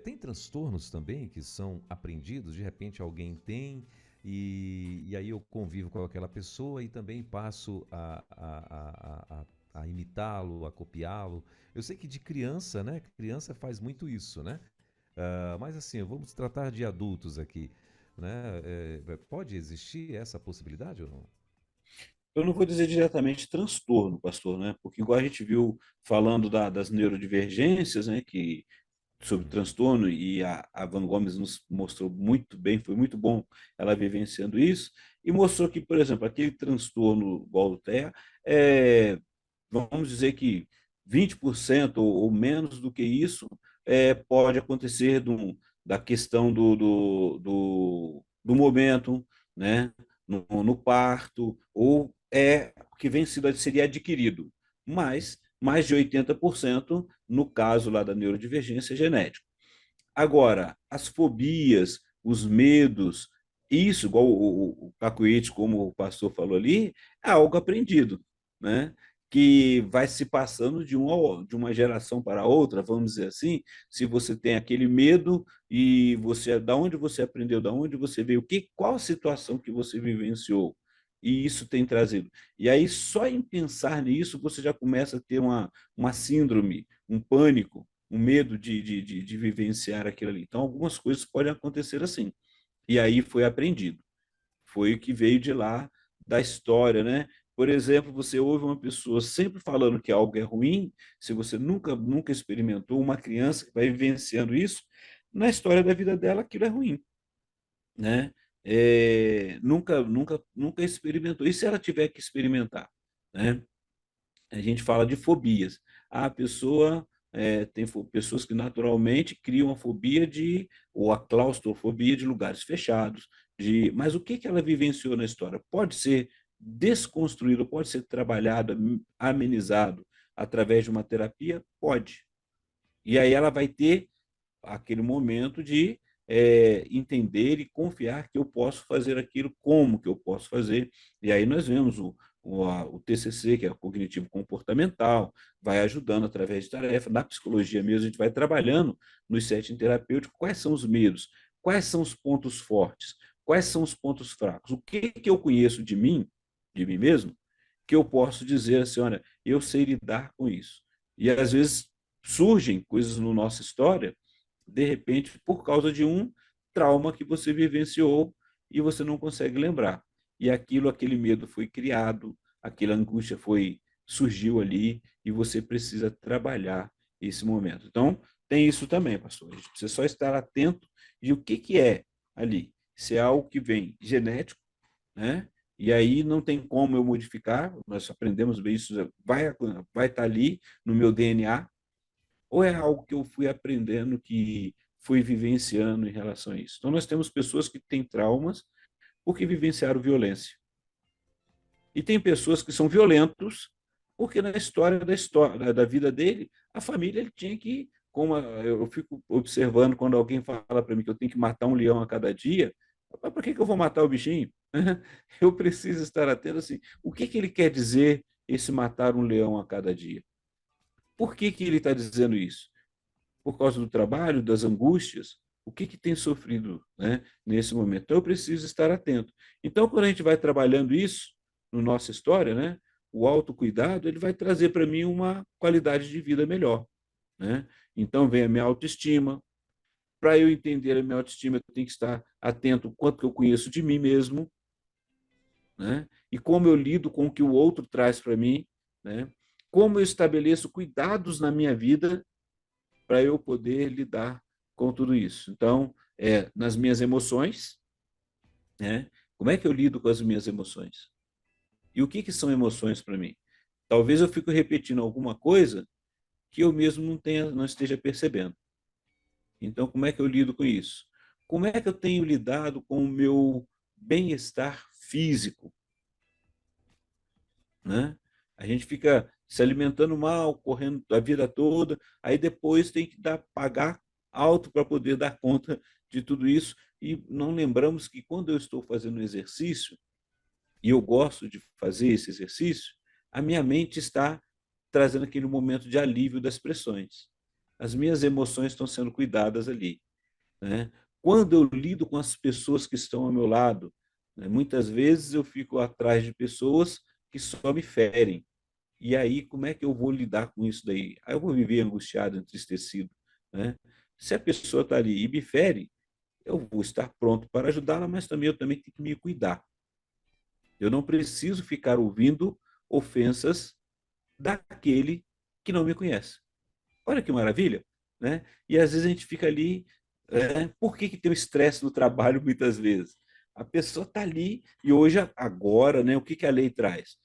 Tem transtornos também que são aprendidos, de repente alguém tem, e aí eu convivo com aquela pessoa e também passo a imitá-lo, a copiá-lo. Eu sei que de criança, né? Criança faz muito isso, né? Mas assim, vamos tratar de adultos aqui, né? Pode existir essa possibilidade ou não? Eu não vou dizer diretamente transtorno, pastor, né? Porque igual a gente viu falando das neurodivergências, né? Que sobre Uhum. transtorno, e a Van Gomes nos mostrou muito bem, foi muito bom ela vivenciando isso, e mostrou que, por exemplo, aquele transtorno igual do TEA, vamos dizer que 20% ou menos do que isso pode acontecer da questão do momento, né, no parto, ou que seria adquirido, mas mais de 80% no caso lá da neurodivergência genética. Agora, as fobias, os medos, isso, igual o cacuete, como o pastor falou ali, é algo aprendido, né? que vai se passando de uma geração para outra, vamos dizer assim, se você tem aquele medo e você, da onde você aprendeu, da onde você veio, qual a situação que você vivenciou, e isso tem trazido. E aí, só em pensar nisso, você já começa a ter uma síndrome, um pânico, um medo de vivenciar aquilo ali. Então, algumas coisas podem acontecer assim. E aí foi aprendido. Foi o que veio de lá da história, né? Por exemplo, você ouve uma pessoa sempre falando que algo é ruim, se você nunca experimentou, uma criança que vai vivenciando isso, na história da vida dela aquilo é ruim, né? Nunca experimentou. E se ela tiver que experimentar, né? A gente fala de fobias. A pessoa tem pessoas que naturalmente criam a fobia ou a claustrofobia de lugares fechados. Mas o que ela vivenciou na história? Pode ser desconstruído, pode ser trabalhado, amenizado através de uma terapia? Pode. E aí ela vai ter aquele momento de entender e confiar que eu posso fazer aquilo, como que eu posso fazer. E aí nós vemos o TCC, que é o cognitivo comportamental, vai ajudando através de tarefa. Na psicologia mesmo, a gente vai trabalhando nos settings terapêuticos quais são os medos, quais são os pontos fortes, quais são os pontos fracos, o que eu conheço de mim mesmo, que eu posso dizer assim, olha, eu sei lidar com isso. E às vezes surgem coisas na nossa história de repente, por causa de um trauma que você vivenciou e você não consegue lembrar. E aquele medo foi criado, aquela angústia surgiu ali e você precisa trabalhar esse momento. Então, tem isso também, pastor. A gente precisa só estar atento de o que é ali. Se é algo que vem genético, né? E aí não tem como eu modificar, nós aprendemos bem isso, vai estar ali no meu DNA, ou é algo que eu fui aprendendo, que fui vivenciando em relação a isso? Então, nós temos pessoas que têm traumas porque vivenciaram violência. E tem pessoas que são violentos porque na história da vida dele, a família ele tinha que, como eu fico observando quando alguém fala para mim que eu tenho que matar um leão a cada dia, para que eu vou matar o bichinho? Eu preciso estar atento assim, o que ele quer dizer esse matar um leão a cada dia? Por que ele está dizendo isso? Por causa do trabalho, das angústias, o que tem sofrido, né, nesse momento. Então, eu preciso estar atento. Então, quando a gente vai trabalhando isso na nossa história, né, o autocuidado, ele vai trazer para mim uma qualidade de vida melhor. Né? Então, vem a minha autoestima. Para eu entender a minha autoestima, eu tenho que estar atento ao quanto que eu conheço de mim mesmo, né? E como eu lido com o que o outro traz para mim, né? Como eu estabeleço cuidados na minha vida para eu poder lidar com tudo isso. Então, nas minhas emoções, né? Como é que eu lido com as minhas emoções? E o que são emoções para mim? Talvez eu fique repetindo alguma coisa que eu mesmo não esteja percebendo. Então, como é que eu lido com isso? Como é que eu tenho lidado com o meu bem-estar físico? Né? A gente fica se alimentando mal, correndo a vida toda, aí depois tem que pagar alto para poder dar conta de tudo isso. E não lembramos que quando eu estou fazendo exercício, e eu gosto de fazer esse exercício, a minha mente está trazendo aquele momento de alívio das pressões. As minhas emoções estão sendo cuidadas ali. Né? Quando eu lido com as pessoas que estão ao meu lado, né, muitas vezes eu fico atrás de pessoas que só me ferem. E aí, como é que eu vou lidar com isso daí? Aí eu vou viver angustiado, entristecido. Né? Se a pessoa está ali e me fere, eu vou estar pronto para ajudá-la, mas também eu também tenho que me cuidar. Eu não preciso ficar ouvindo ofensas daquele que não me conhece. Olha que maravilha, né? E às vezes a gente fica ali, por que tem o estresse no trabalho muitas vezes? A pessoa está ali e hoje, agora, né, o que a lei traz?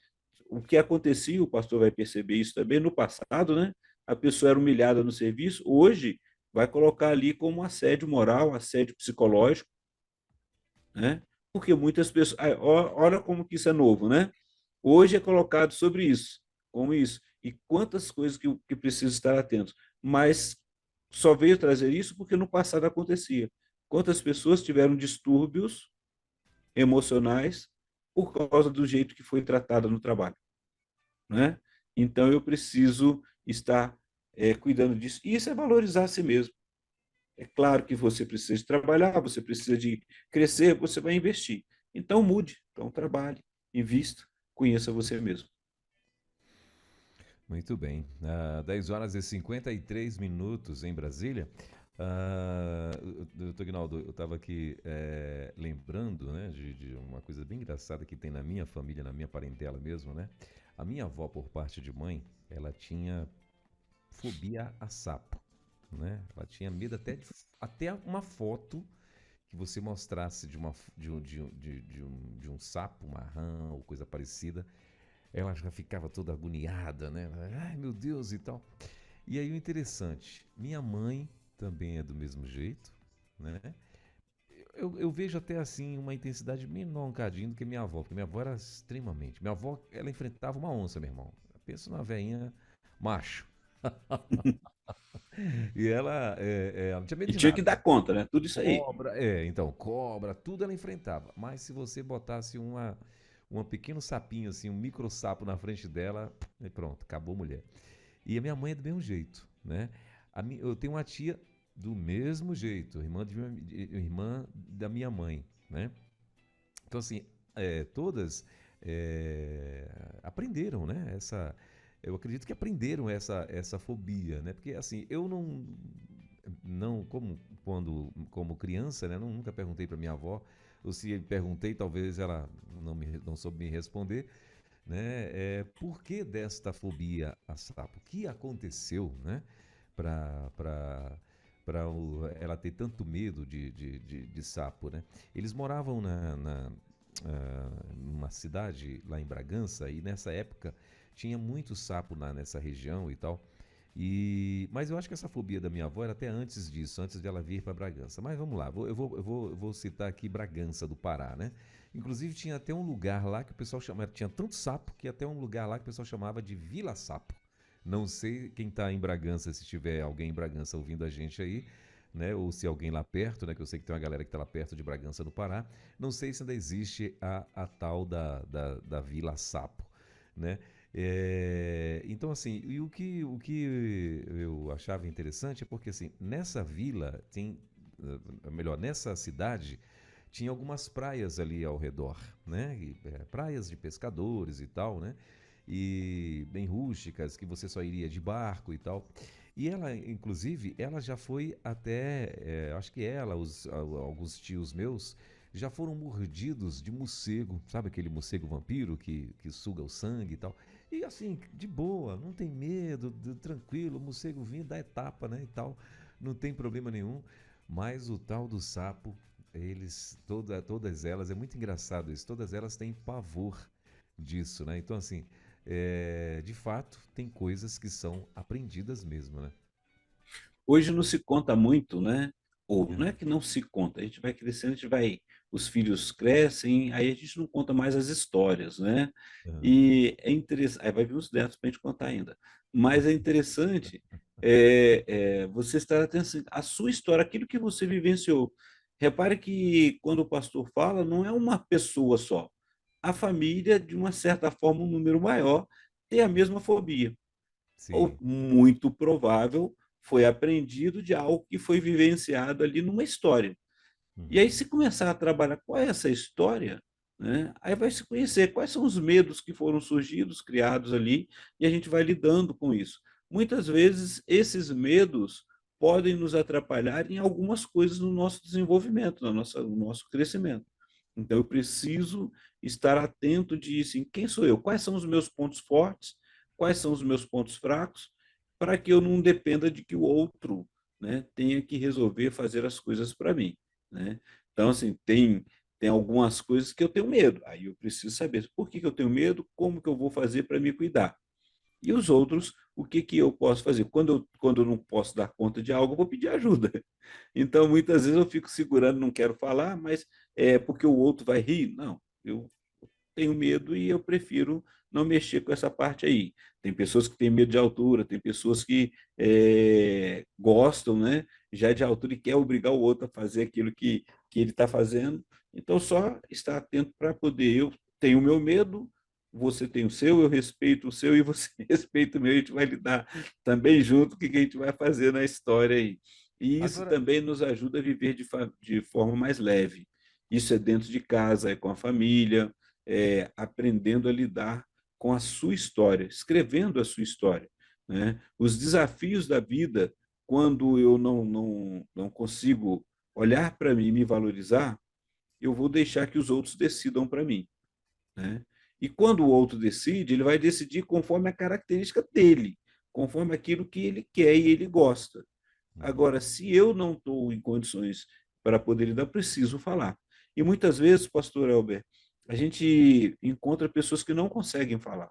O que acontecia, o pastor vai perceber isso também, no passado, né? A pessoa era humilhada no serviço, hoje vai colocar ali como assédio moral, assédio psicológico, né? Porque muitas pessoas, olha como que isso é novo, né? Hoje é colocado sobre isso, como isso. E quantas coisas que preciso estar atento. Mas só veio trazer isso porque no passado acontecia. Quantas pessoas tiveram distúrbios emocionais por causa do jeito que foi tratada no trabalho, né? Então eu preciso estar cuidando disso. E isso é valorizar a si mesmo. É claro que você precisa de trabalhar, você precisa de crescer, você vai investir. Então mude, então trabalhe, invista, conheça você mesmo. Muito bem. 10 horas e 53 minutos em Brasília. Doutor Guinaldo, eu estava aqui lembrando, né, de uma coisa bem engraçada que tem na minha família, na minha parentela mesmo, né? A minha avó, por parte de mãe, ela tinha fobia a sapo, né? Ela tinha medo até uma foto que você mostrasse de um sapo, uma rã ou coisa parecida, ela já ficava toda agoniada, né? Ai, meu Deus e tal. E aí o interessante, minha mãe também é do mesmo jeito, né? Eu vejo até assim uma intensidade menor um cadinho do que minha avó, porque minha avó era extremamente. Minha avó, ela enfrentava uma onça, meu irmão. Pensa numa veinha macho. E ela não tinha medo E de tinha que nada. dar conta, né? Tudo isso aí. Cobra, então, cobra, tudo ela enfrentava. Mas se você botasse um pequeno sapinho, assim, um micro sapo na frente dela, e pronto, acabou a mulher. E a minha mãe é do mesmo jeito, né? Eu tenho uma tia do mesmo jeito, irmã da minha mãe, né? Então, assim, todas aprenderam, né? Eu acredito que aprenderam essa fobia, né? Porque, assim, eu não como criança, né? Nunca perguntei para minha avó, ou se perguntei, talvez ela não soube me responder, né? Por que desta fobia a sapo? O que aconteceu, né? Para ela ter tanto medo de sapo, né? Eles moravam numa cidade lá em Bragança e nessa época tinha muito sapo nessa região e tal. Mas eu acho que essa fobia da minha avó era até antes disso, antes dela vir para Bragança. Mas vamos lá, eu vou citar aqui Bragança do Pará, né? Inclusive tinha até um lugar lá que o pessoal chamava, tinha tanto sapo que até um lugar lá que o pessoal chamava de Vila Sapo. Não sei quem está em Bragança, se tiver alguém em Bragança ouvindo a gente aí, né? Ou se alguém lá perto, né? Que eu sei que tem uma galera que está lá perto de Bragança do Pará. Não sei se ainda existe a tal da Vila Sapo, né? Então, assim, e o que eu achava interessante é porque, assim, nessa vila tem, melhor, nessa cidade, tinha algumas praias ali ao redor, né? Praias de pescadores e tal, né? E bem rústicas, que você só iria de barco e tal. E ela, inclusive, ela já foi até, acho que ela, alguns tios meus, já foram mordidos de morcego, sabe aquele morcego vampiro que suga o sangue e tal. E assim, de boa, não tem medo, tranquilo, o morcego vinha da etapa, né, e tal, não tem problema nenhum. Mas o tal do sapo, todas elas, é muito engraçado isso, todas elas têm pavor disso, né? Então, assim, de fato, tem coisas que são aprendidas mesmo, né? Hoje não se conta muito, né? Ou não é Aham, que não se conta, a gente vai crescendo, os filhos crescem, aí a gente não conta mais as histórias, né? aham. E é interessante, aí vai vir os netos para a gente contar ainda. Mas é interessante você estar atento assim, à sua história, aquilo que você vivenciou. Repare que quando o pastor fala, não é uma pessoa só. A família, de uma certa forma, um número maior, tem a mesma fobia ou Sim. muito provável foi aprendido de algo que foi vivenciado ali numa história. E aí, Uhum. se começar a trabalhar qual é essa história, né, aí vai se conhecer quais são os medos que foram surgidos, criados ali, e a gente vai lidando com isso. Muitas vezes, esses medos podem nos atrapalhar em algumas coisas no nosso desenvolvimento, no nosso crescimento. Então, eu preciso estar atento disso, em quem sou eu, quais são os meus pontos fortes, quais são os meus pontos fracos, para que eu não dependa de que o outro, né, tenha que resolver fazer as coisas para mim. Né? Então, assim, tem algumas coisas que eu tenho medo. Aí eu preciso saber por que eu tenho medo, como que eu vou fazer para me cuidar. E os outros, o que, que eu posso fazer? Quando eu não posso dar conta de algo, eu vou pedir ajuda. Então, muitas vezes eu fico segurando, não quero falar, mas é porque o outro vai rir. Não, eu tenho medo e eu prefiro não mexer com essa parte aí. Tem pessoas que têm medo de altura, tem pessoas que gostam, né, já de altura e quer obrigar o outro a fazer aquilo que ele está fazendo. Então, só estar atento para poder. Eu tenho o meu medo, você tem o seu, eu respeito o seu e você respeita o meu, a gente vai lidar também junto o que a gente vai fazer na história aí. E isso Agora, também nos ajuda a viver de forma mais leve. Isso é dentro de casa, é com a família, aprendendo a lidar com a sua história, escrevendo a sua história. Né? Os desafios da vida, quando eu não consigo olhar para mim e me valorizar, eu vou deixar que os outros decidam para mim. Né? E quando o outro decide, ele vai decidir conforme a característica dele, conforme aquilo que ele quer e ele gosta. uhum, Agora, se eu não estou em condições para poder lidar, preciso falar. E muitas vezes, pastor Elber, a gente encontra pessoas que não conseguem falar.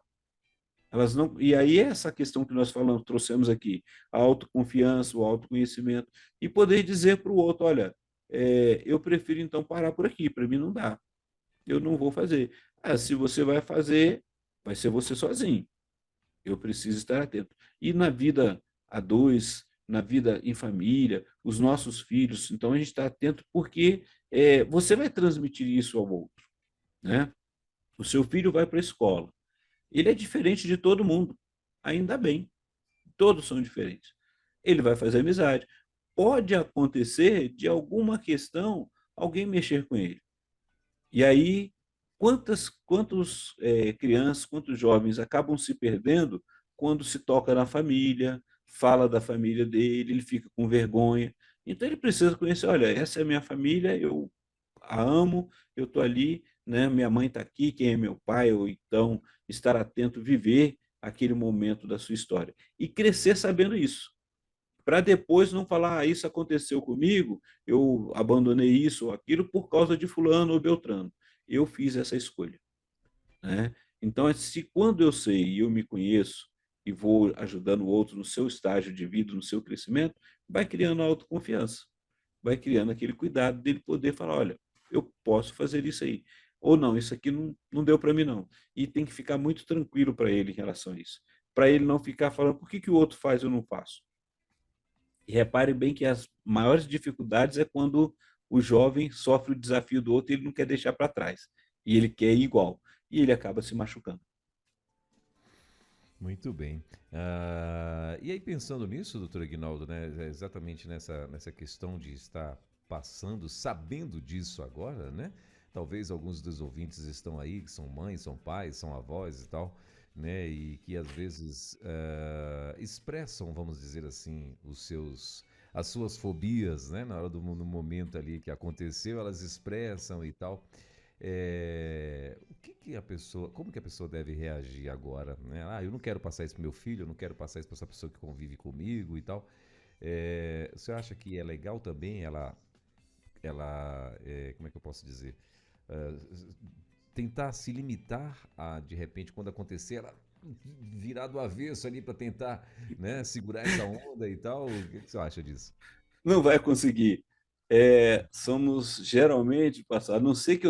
Elas não, e aí é essa questão que nós falamos, trouxemos aqui, a autoconfiança, o autoconhecimento, e poder dizer para o outro, olha, eu prefiro então parar por aqui, para mim não dá, eu não vou fazer. Ah, se você vai fazer, vai ser você sozinho. Eu preciso estar atento. E na vida a dois, na vida em família, os nossos filhos, então a gente está atento porque você vai transmitir isso ao outro. Né? O seu filho vai para a escola. Ele é diferente de todo mundo. Ainda bem. Todos são diferentes. Ele vai fazer amizade. Pode acontecer de alguma questão alguém mexer com ele. E aí, quantos crianças, quantos jovens acabam se perdendo quando se toca na família, fala da família dele, ele fica com vergonha. Então ele precisa conhecer, olha, essa é a minha família, eu a amo, eu estou ali, né? Minha mãe está aqui, quem é meu pai, ou então estar atento, viver aquele momento da sua história. E crescer sabendo isso para depois não falar, ah, isso aconteceu comigo, eu abandonei isso ou aquilo por causa de fulano ou beltrano. Eu fiz essa escolha. Né? Então, se quando eu sei e eu me conheço e vou ajudando o outro no seu estágio de vida, no seu crescimento, vai criando autoconfiança, vai criando aquele cuidado dele poder falar, olha, eu posso fazer isso aí. Ou não, isso aqui não deu para mim, não. E tem que ficar muito tranquilo para ele em relação a isso. Para ele não ficar falando, por que o outro faz e eu não faço? E repare bem que as maiores dificuldades é quando o jovem sofre o desafio do outro e ele não quer deixar para trás. E ele quer ir igual. E ele acaba se machucando. muito bem. E aí, pensando nisso, doutor Aguinaldo, né, exatamente nessa questão de estar passando, sabendo disso agora, né? Talvez alguns dos ouvintes estão aí, que são mães, são pais, são avós e tal, né? E que às vezes expressam, vamos dizer assim, as suas fobias, né? Na hora no momento ali que aconteceu, elas expressam e tal. O que que a pessoa, como que a pessoa deve reagir agora, né? Ah, eu não quero passar isso pro meu filho, eu não quero passar isso para essa pessoa que convive comigo e tal. Você acha que é legal também como é que eu posso dizer? Eh, Tentar se limitar a, de repente, quando acontecer, ela virar do avesso ali para tentar, né, segurar essa onda e tal. O que que você acha disso? Não vai conseguir. Somos geralmente, pastor, a não ser que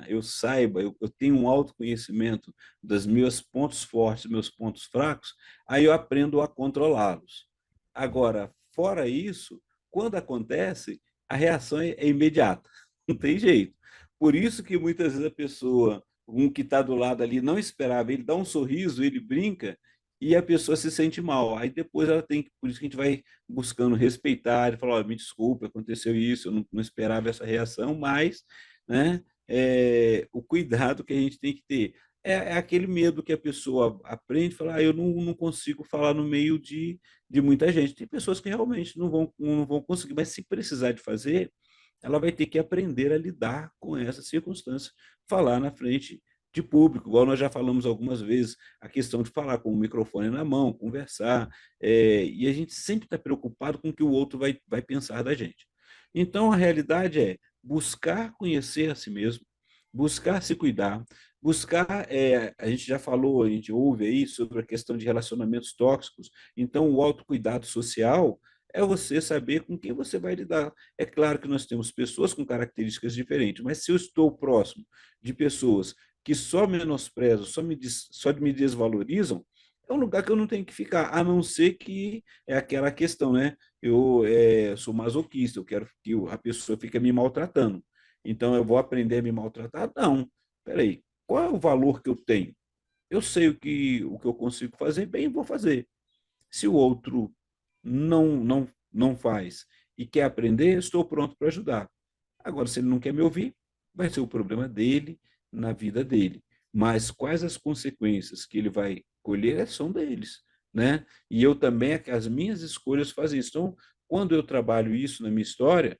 eu saiba, eu tenho um autoconhecimento dos meus pontos fortes, meus pontos fracos, aí eu aprendo a controlá-los. Agora, fora isso, quando acontece, a reação é imediata, não tem jeito. Por isso que muitas vezes a pessoa, um que está do lado ali, não esperava, ele dá um sorriso, ele brinca, e a pessoa se sente mal. Aí depois ela tem que, por isso que a gente vai buscando respeitar, e falar, oh, me desculpe, aconteceu isso, eu não esperava essa reação, mas, né, o cuidado que a gente tem que ter. É aquele medo que a pessoa aprende, falar, ah, eu não consigo falar no meio de muita gente. Tem pessoas que realmente não vão conseguir, mas se precisar de fazer, ela vai ter que aprender a lidar com essa circunstância, falar na frente de público, igual nós já falamos algumas vezes, a questão de falar com o microfone na mão, conversar, e a gente sempre está preocupado com o que o outro vai pensar da gente. Então, a realidade é buscar conhecer a si mesmo, buscar se cuidar, buscar, a gente já falou, a gente ouve aí sobre a questão de relacionamentos tóxicos, então o autocuidado social é você saber com quem você vai lidar. É claro que nós temos pessoas com características diferentes, mas se eu estou próximo de pessoas que só menosprezam, só me desvalorizam, é um lugar que eu não tenho que ficar, a não ser que é aquela questão, né? Eu sou masoquista, eu quero que a pessoa fique me maltratando. Então eu vou aprender a me maltratar? Não. Peraí, qual é o valor que eu tenho? eu sei o que eu consigo fazer bem, vou fazer. Se o outro não faz e quer aprender, estou pronto para ajudar. Agora, se ele não quer me ouvir, vai ser o problema dele na vida dele. Mas quais as consequências que ele vai colher são deles, né? E eu também, as minhas escolhas fazem isso. Então, quando eu trabalho isso na minha história,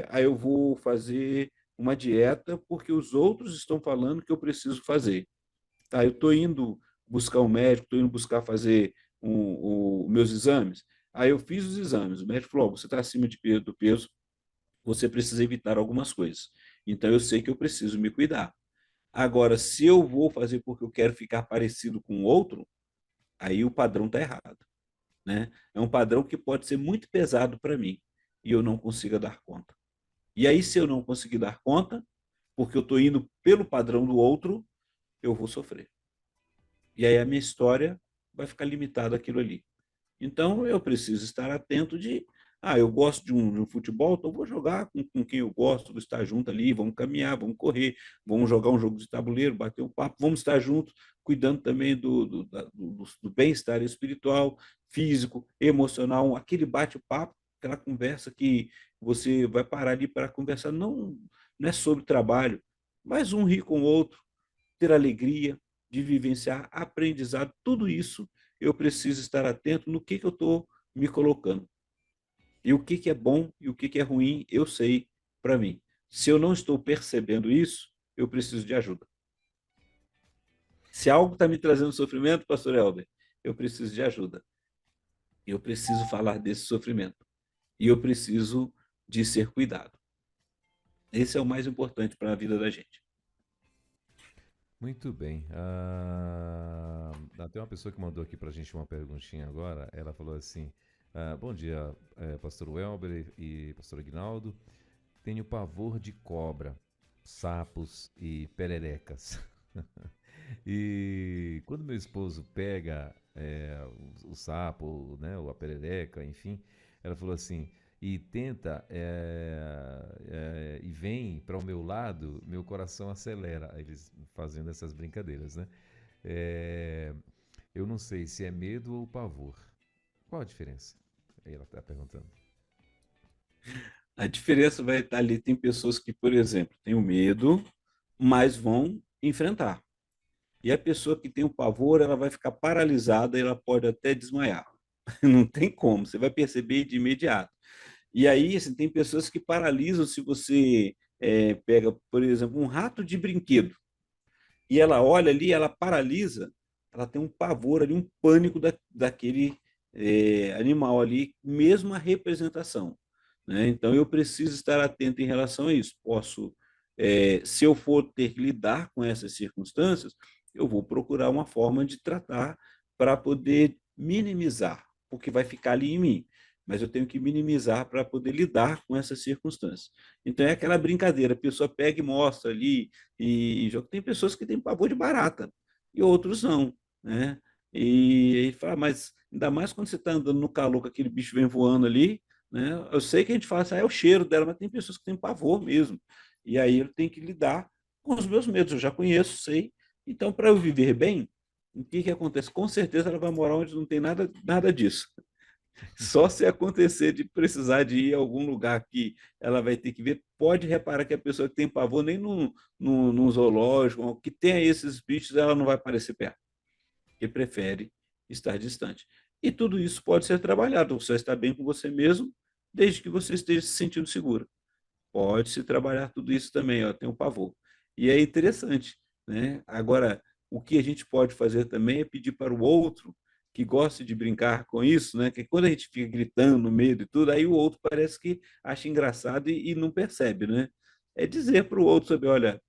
aí eu vou fazer uma dieta porque os outros estão falando que eu preciso fazer. Tá, eu estou indo buscar um médico, estou indo buscar fazer meus exames. Aí eu fiz os exames, o médico falou: oh, você está acima do peso, você precisa evitar algumas coisas. Então eu sei que eu preciso me cuidar. Agora, se eu vou fazer porque eu quero ficar parecido com o outro, aí o padrão está errado. Né? É um padrão que pode ser muito pesado para mim e eu não consiga dar conta. E aí, se eu não conseguir dar conta, porque eu estou indo pelo padrão do outro, eu vou sofrer. E aí a minha história vai ficar limitada àquilo ali. Então eu preciso estar atento eu gosto de um futebol, então vou jogar com quem eu gosto, vou estar junto ali, vamos caminhar, vamos correr, vamos jogar um jogo de tabuleiro, bater um papo, vamos estar juntos, cuidando também do bem-estar espiritual, físico, emocional, aquele bate-papo, aquela conversa que você vai parar ali para conversar, não é sobre trabalho, mas um rir com o outro, ter alegria de vivenciar aprendizado, tudo isso eu preciso estar atento no que eu estou me colocando. E o que é bom e o que é ruim, eu sei para mim. Se eu não estou percebendo isso, eu preciso de ajuda. Se algo está me trazendo sofrimento, pastor Helder, eu preciso de ajuda. Eu preciso falar desse sofrimento. E eu preciso de ser cuidado. Esse é o mais importante para a vida da gente. Muito bem. Tem uma pessoa que mandou aqui para a gente uma perguntinha agora. Ela falou assim: bom dia, pastor Welber e pastor Aguinaldo. Tenho pavor de cobra, sapos e pererecas. E quando meu esposo pega o sapo, né, ou a perereca, enfim, ela falou assim, e tenta e vem para o meu lado, meu coração acelera. Eles fazendo essas brincadeiras, né? É, eu não sei se é medo ou pavor. Qual a diferença? Aí ela está perguntando. A diferença vai estar ali. Tem pessoas que, por exemplo, têm o medo, mas vão enfrentar. E a pessoa que tem o pavor, ela vai ficar paralisada, ela pode até desmaiar. Não tem como, você vai perceber de imediato. E aí, assim, tem pessoas que paralisam se você pega, por exemplo, um rato de brinquedo e ela olha ali, ela paralisa, ela tem um pavor ali, um pânico daquele animal ali, mesmo a representação. Né? Então, eu preciso estar atento em relação a isso. Se eu for ter que lidar com essas circunstâncias, eu vou procurar uma forma de tratar para poder minimizar, porque vai ficar ali em mim. Mas eu tenho que minimizar para poder lidar com essas circunstâncias. Então é aquela brincadeira, a pessoa pega e mostra ali, e tem pessoas que têm pavor de barata e outros não, né? E aí fala, mas ainda mais quando você está andando no calor, que aquele bicho vem voando ali, né? Eu sei que a gente fala assim, é o cheiro dela, mas tem pessoas que têm pavor mesmo. E aí eu tenho que lidar com os meus medos, eu já conheço, sei. Então, para eu viver bem, o que acontece? Com certeza ela vai morar onde não tem nada disso. Só se acontecer de precisar de ir a algum lugar que ela vai ter que ver, pode reparar que a pessoa que tem pavor nem no zoológico, que tenha esses bichos, ela não vai aparecer perto, porque prefere estar distante. E tudo isso pode ser trabalhado, você está bem com você mesmo, desde que você esteja se sentindo seguro. Pode-se trabalhar tudo isso também, ó, tem um pavor. E é interessante, né? Agora, o que a gente pode fazer também é pedir para o outro que goste de brincar com isso, né? Que quando a gente fica gritando, medo e tudo, aí o outro parece que acha engraçado e não percebe, né? É dizer para o outro sobre, olha,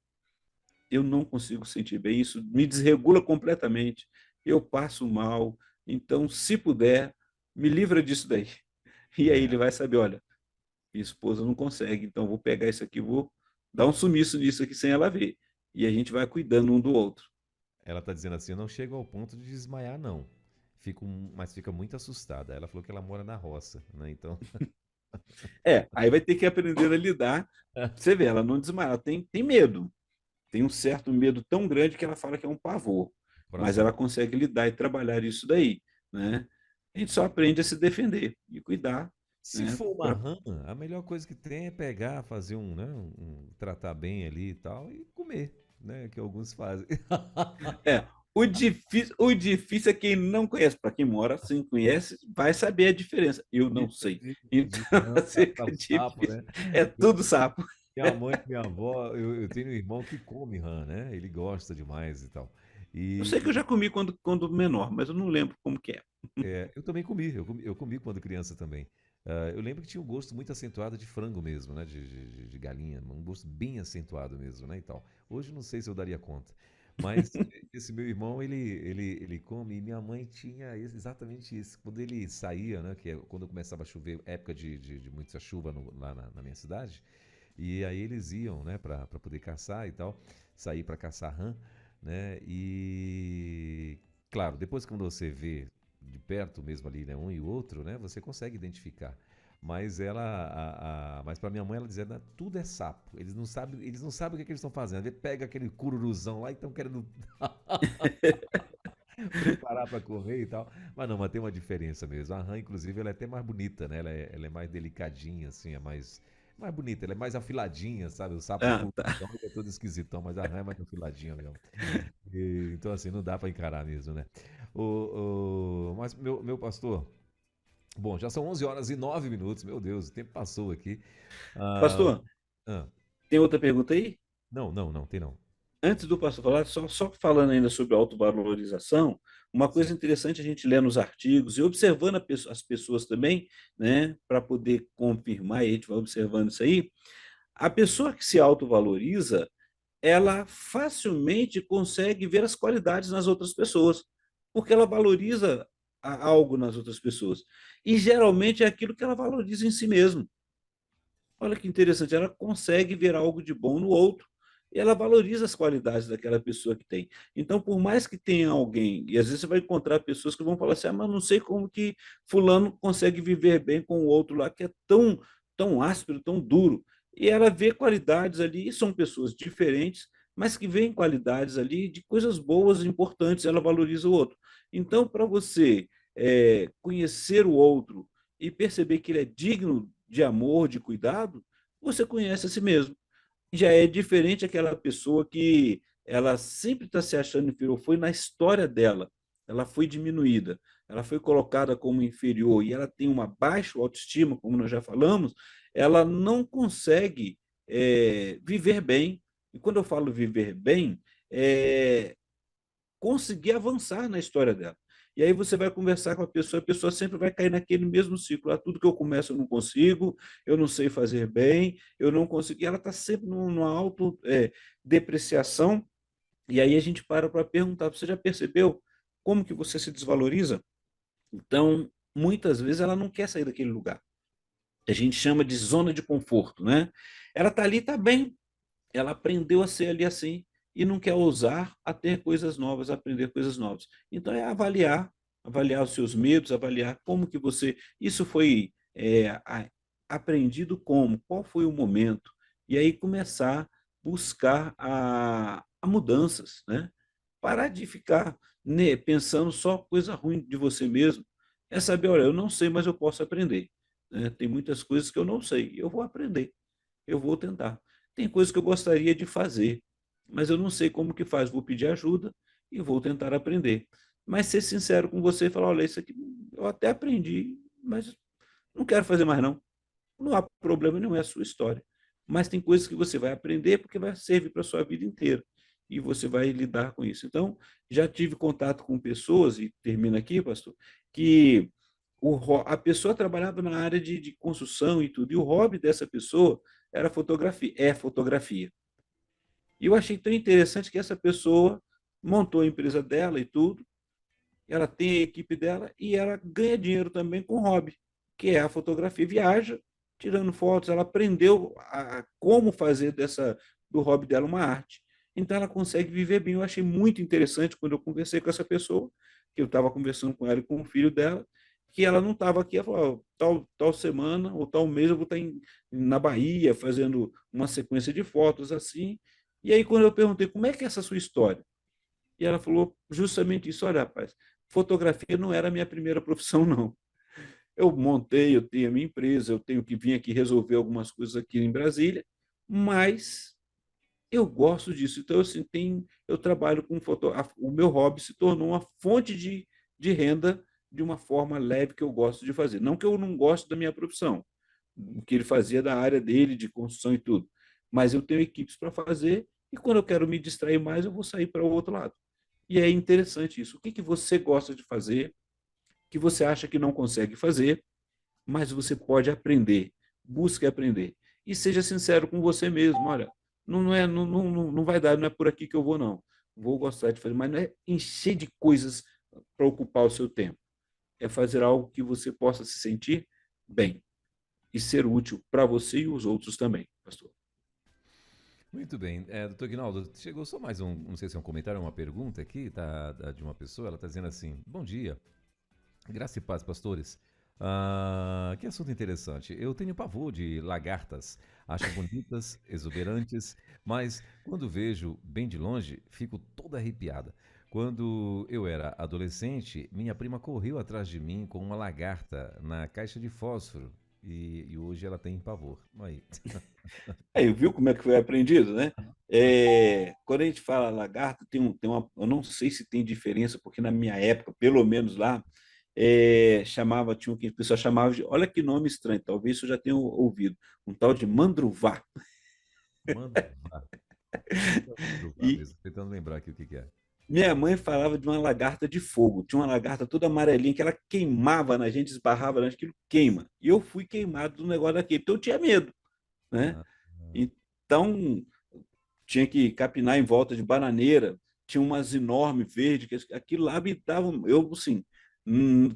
eu não consigo sentir bem, isso me desregula completamente, eu passo mal, então, se puder, me livra disso daí. E aí ele É, vai saber, olha, minha esposa não consegue, então vou pegar isso aqui, vou dar um sumiço nisso aqui sem ela ver. E a gente vai cuidando um do outro. ela está dizendo assim, eu não chego ao ponto de desmaiar, não. Mas fica muito assustada. Ela falou que ela mora na roça, né? Então, Aí vai ter que aprender a lidar. Você vê, ela não desmaia, ela tem medo. Tem um certo medo tão grande que ela fala que é um pavor. mas Coração. ela consegue lidar e trabalhar isso daí, né? A gente só aprende a se defender e cuidar, Se né? for uma rã, a melhor coisa que tem é pegar, fazer tratar bem ali e tal e comer, né? Que alguns fazem. É, o difícil é quem não conhece. Para quem mora assim, conhece, vai saber a diferença. Eu não sei. De, Então, de rã para fica o sapo, difícil. né? É tudo sapo. Minha mãe, minha avó, eu tenho um irmão que come rã, né? Ele gosta demais e tal. Eu sei que eu E já comi quando menor, mas eu não lembro como que é. eu também comi, eu comi quando criança também. Eu lembro que tinha um gosto muito acentuado de frango mesmo, né? De galinha, um gosto bem acentuado mesmo, né? E tal. Hoje não sei se eu daria conta. Mas esse meu irmão, ele come, e minha mãe tinha exatamente isso. Quando ele saía, né? Que é quando começava a chover, época de muita chuva lá na minha cidade, e aí eles iam, né, para poder caçar e tal, sair para caçar rã, né? E claro, depois quando você vê de perto mesmo ali, né, um e o outro, né, você consegue identificar. Mas mas para minha mãe ela dizia, "Não, tudo é sapo. Eles não sabem o que, é que eles estão fazendo. Ele pega aquele cururuzão lá e estão querendo preparar para comer e tal. Mas não, mas tem uma diferença mesmo. A rã, inclusive, ela é até mais bonita, né? Ela é mais delicadinha, assim, mais bonita, ela é mais afiladinha, sabe? O sapo Ah, tá. então, ele é todo esquisitão, mas a rã é mais afiladinha mesmo. Então, assim, não dá para encarar mesmo, né? Mas, meu pastor, bom, já são 11 horas e 9 minutos, meu Deus, o tempo passou aqui. Ah, Pastor, ah, tem outra pergunta aí? não, não, não, tem não. Antes do pastor falar, só falando ainda sobre autovalorização, uma coisa Sim. interessante a gente ler nos artigos e observando as pessoas também, né, para poder confirmar, e a gente vai observando isso aí, a pessoa que se autovaloriza, ela facilmente consegue ver as qualidades nas outras pessoas, porque ela valoriza algo nas outras pessoas. E geralmente é aquilo que ela valoriza em si mesma. Olha que interessante, ela consegue ver algo de bom no outro e ela valoriza as qualidades daquela pessoa que tem. Então, por mais que tenha alguém, e às vezes você vai encontrar pessoas que vão falar assim, mas não sei como que fulano consegue viver bem com o outro lá, que é tão áspero, tão duro. E ela vê qualidades ali, e são pessoas diferentes, mas que veem qualidades ali de coisas boas, importantes, ela valoriza o outro. Então, para você conhecer o outro e perceber que ele é digno de amor, de cuidado, você conhece a si mesmo. Já é diferente aquela pessoa que ela sempre está se achando inferior, foi na história dela, ela foi diminuída, ela foi colocada como inferior e ela tem uma baixa autoestima, como nós já falamos, ela não consegue viver bem. E quando eu falo viver bem, é conseguir avançar na história dela. E aí você vai conversar com a pessoa sempre vai cair naquele mesmo ciclo. Ah, tudo que eu começo eu não consigo, eu não sei fazer bem, eu não consigo. E ela está sempre numa auto-depreciação. E aí a gente para perguntar: você já percebeu como que você se desvaloriza? Então, muitas vezes ela não quer sair daquele lugar. A gente chama de zona de conforto, né? Ela está ali, está bem, ela aprendeu a ser ali assim e não quer ousar a ter coisas novas, a aprender coisas novas. Então é avaliar os seus medos, avaliar como que você, isso foi aprendido como, qual foi o momento, e aí começar a buscar a mudanças, né? Parar de ficar, né, pensando só coisa ruim de você mesmo. É saber, olha, eu não sei, mas eu posso aprender. Né? Tem muitas coisas que eu não sei, eu vou aprender, eu vou tentar. Tem coisas que eu gostaria de fazer, mas eu não sei como que faz. Vou pedir ajuda e vou tentar aprender. Mas ser sincero com você e falar, olha, isso aqui eu até aprendi, mas não quero fazer mais não. Não há problema nenhum, é a sua história. Mas tem coisas que você vai aprender porque vai servir para a sua vida inteira. E você vai lidar com isso. Então, já tive contato com pessoas, e termino aqui, pastor, que a pessoa trabalhava na área de construção e tudo, e o hobby dessa pessoa era fotografia, é fotografia. E eu achei tão interessante que essa pessoa montou a empresa dela e tudo, ela tem a equipe dela e ela ganha dinheiro também com hobby, que é a fotografia. Viaja tirando fotos, ela aprendeu como fazer do hobby dela uma arte. Então ela consegue viver bem. Eu achei muito interessante quando eu conversei com essa pessoa, que eu estava conversando com ela e com o filho dela, que ela não estava aqui, ela falou, oh, tal semana ou tal mês eu vou estar na Bahia fazendo uma sequência de fotos assim. E aí quando eu perguntei como é que é essa sua história? E ela falou justamente isso: olha, rapaz, fotografia não era a minha primeira profissão, não. Eu montei, eu tenho a minha empresa, eu tenho que vir aqui resolver algumas coisas aqui em Brasília, mas eu gosto disso. Então, assim, eu trabalho com fotografia. O meu hobby se tornou uma fonte de renda de uma forma leve que eu gosto de fazer. Não que eu não goste da minha profissão, o que ele fazia da área dele, de construção e tudo, mas eu tenho equipes para fazer e quando eu quero me distrair mais, eu vou sair para o outro lado. E é interessante isso. O que você gosta de fazer, que você acha que não consegue fazer, mas você pode aprender. Busque aprender. E seja sincero com você mesmo. Olha, não vai dar, não é por aqui que eu vou, não. Vou gostar de fazer, mas não é encher de coisas para ocupar o seu tempo. É fazer algo que você possa se sentir bem e ser útil para você e os outros também, pastor. Muito bem. Doutor Guinaldo, chegou só mais um, não sei se é um comentário ou uma pergunta aqui, de uma pessoa, ela está dizendo assim, bom dia, graça e paz, pastores. Que assunto interessante. Eu tenho pavor de lagartas. Acho bonitas, exuberantes, mas quando vejo bem de longe, fico toda arrepiada. Quando eu era adolescente, minha prima correu atrás de mim com uma lagarta na caixa de fósforo. E hoje ela tem pavor. Aí. Aí, viu como é que foi aprendido, né? Quando a gente fala lagarto, eu não sei se tem diferença, porque na minha época, pelo menos lá, tinha o que o pessoal chamava de, olha que nome estranho, talvez isso eu já tenha ouvido, um tal de mandruvá. Mandruvá. Mandruvá E mesmo. Tentando lembrar aqui o que que é. minha mãe falava de uma lagarta de fogo, tinha uma lagarta toda amarelinha que ela queimava na gente, esbarrava na gente, aquilo queima. E eu fui queimado do negócio daquele, então eu tinha medo, né? Ah, ah, Então, tinha que capinar em volta de bananeira, tinha umas enormes verdes, que aquilo lá me dava, eu assim,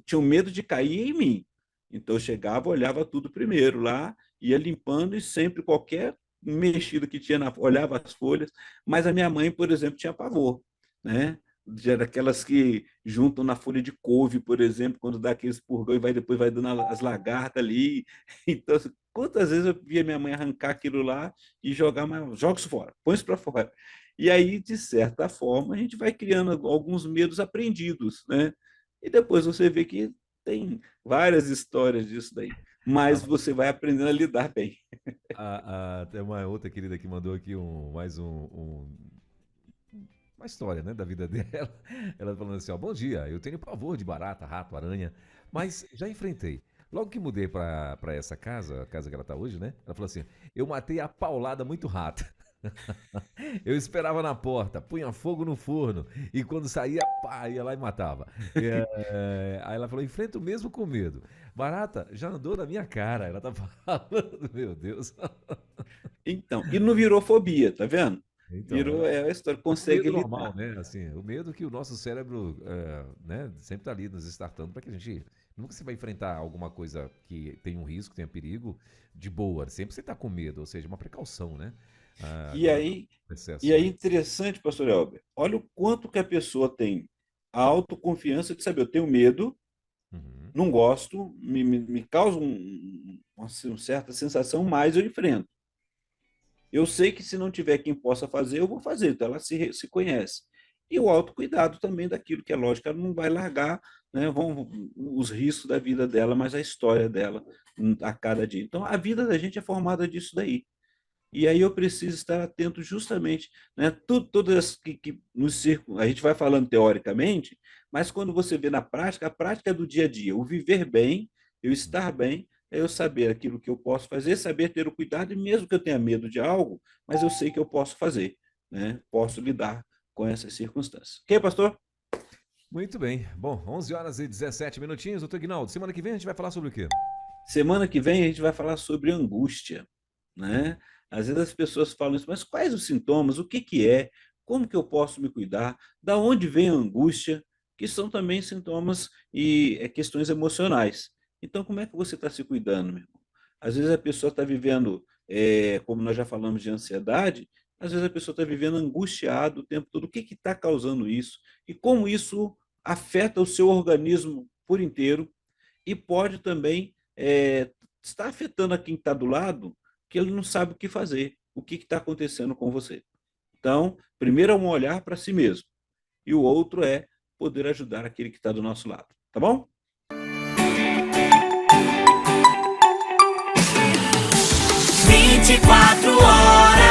tinha medo de cair em mim. Então eu chegava, olhava tudo primeiro lá, ia limpando e sempre qualquer mexida que tinha, olhava as folhas, mas a minha mãe, por exemplo, tinha pavor, né? Daquelas que juntam na folha de couve, por exemplo, quando dá aqueles purgão e depois vai dando as lagartas ali. Então, assim, quantas vezes eu via minha mãe arrancar aquilo lá e jogar, mas joga isso fora, põe isso para fora. E aí, de certa forma, a gente vai criando alguns medos aprendidos, né? E depois você vê que tem várias histórias disso daí, mas ah, você vai aprendendo a lidar bem. tem uma outra querida que mandou aqui uma história, né, da vida dela. Ela falando assim, ó, bom dia, eu tenho pavor de barata, rato, aranha, mas já enfrentei. Logo que mudei pra essa casa, a casa que ela tá hoje, né? Ela falou assim, eu matei a paulada muito rato. Eu esperava na porta, punha fogo no forno e quando saía, pá, ia lá e matava. Aí ela falou: enfrento mesmo com medo. Barata já andou na minha cara. Ela tá falando, meu Deus. Então, e não virou fobia, tá vendo? Então, Virou, ela é a história, é um consegue medo normal, lidar. né? Assim, o medo que o nosso cérebro, né, sempre tá ali nos startando para que a gente. Nunca você vai enfrentar alguma coisa que tem um risco, tenha perigo, de boa. Sempre você tá com medo, ou seja, uma precaução, né? E Agora, aí, o e excesso, aí né? interessante, pastor Elber, olha o quanto que a pessoa tem a autoconfiança de saber, eu tenho medo, Uhum. não gosto, me causa uma certa sensação, mas eu enfrento. Eu sei que se não tiver quem possa fazer, eu vou fazer. Então ela se conhece. E o autocuidado também daquilo que é lógico, ela não vai largar, né, os riscos da vida dela, mas a história dela a cada dia. Então a vida da gente é formada disso daí. E aí eu preciso estar atento justamente, né? Todas que no circo, a gente vai falando teoricamente, mas quando você vê na prática, a prática é do dia a dia. O viver bem, eu estar bem, é eu saber aquilo que eu posso fazer, saber ter o cuidado, e mesmo que eu tenha medo de algo, mas eu sei que eu posso fazer, né? Posso lidar com essas circunstâncias. Ok, pastor? Muito bem. Bom, 11 horas e 17 minutinhos. Doutor Ignaldo, semana que vem a gente vai falar sobre o quê? Semana que vem a gente vai falar sobre angústia, né? Às vezes as pessoas falam isso, mas quais os sintomas? O que que é? Como que eu posso me cuidar? Da onde vem a angústia? Que são também sintomas e questões emocionais. Então, como é que você está se cuidando, meu irmão? Às vezes a pessoa está vivendo, como nós já falamos de ansiedade, às vezes a pessoa está vivendo angustiado o tempo todo. O que está causando isso? E como isso afeta o seu organismo por inteiro e pode também estar afetando a quem está do lado, que ele não sabe o que fazer, o que está acontecendo com você. Então, primeiro é um olhar para si mesmo. e o outro é poder ajudar aquele que está do nosso lado. Tá bom? Vinte e 24 horas.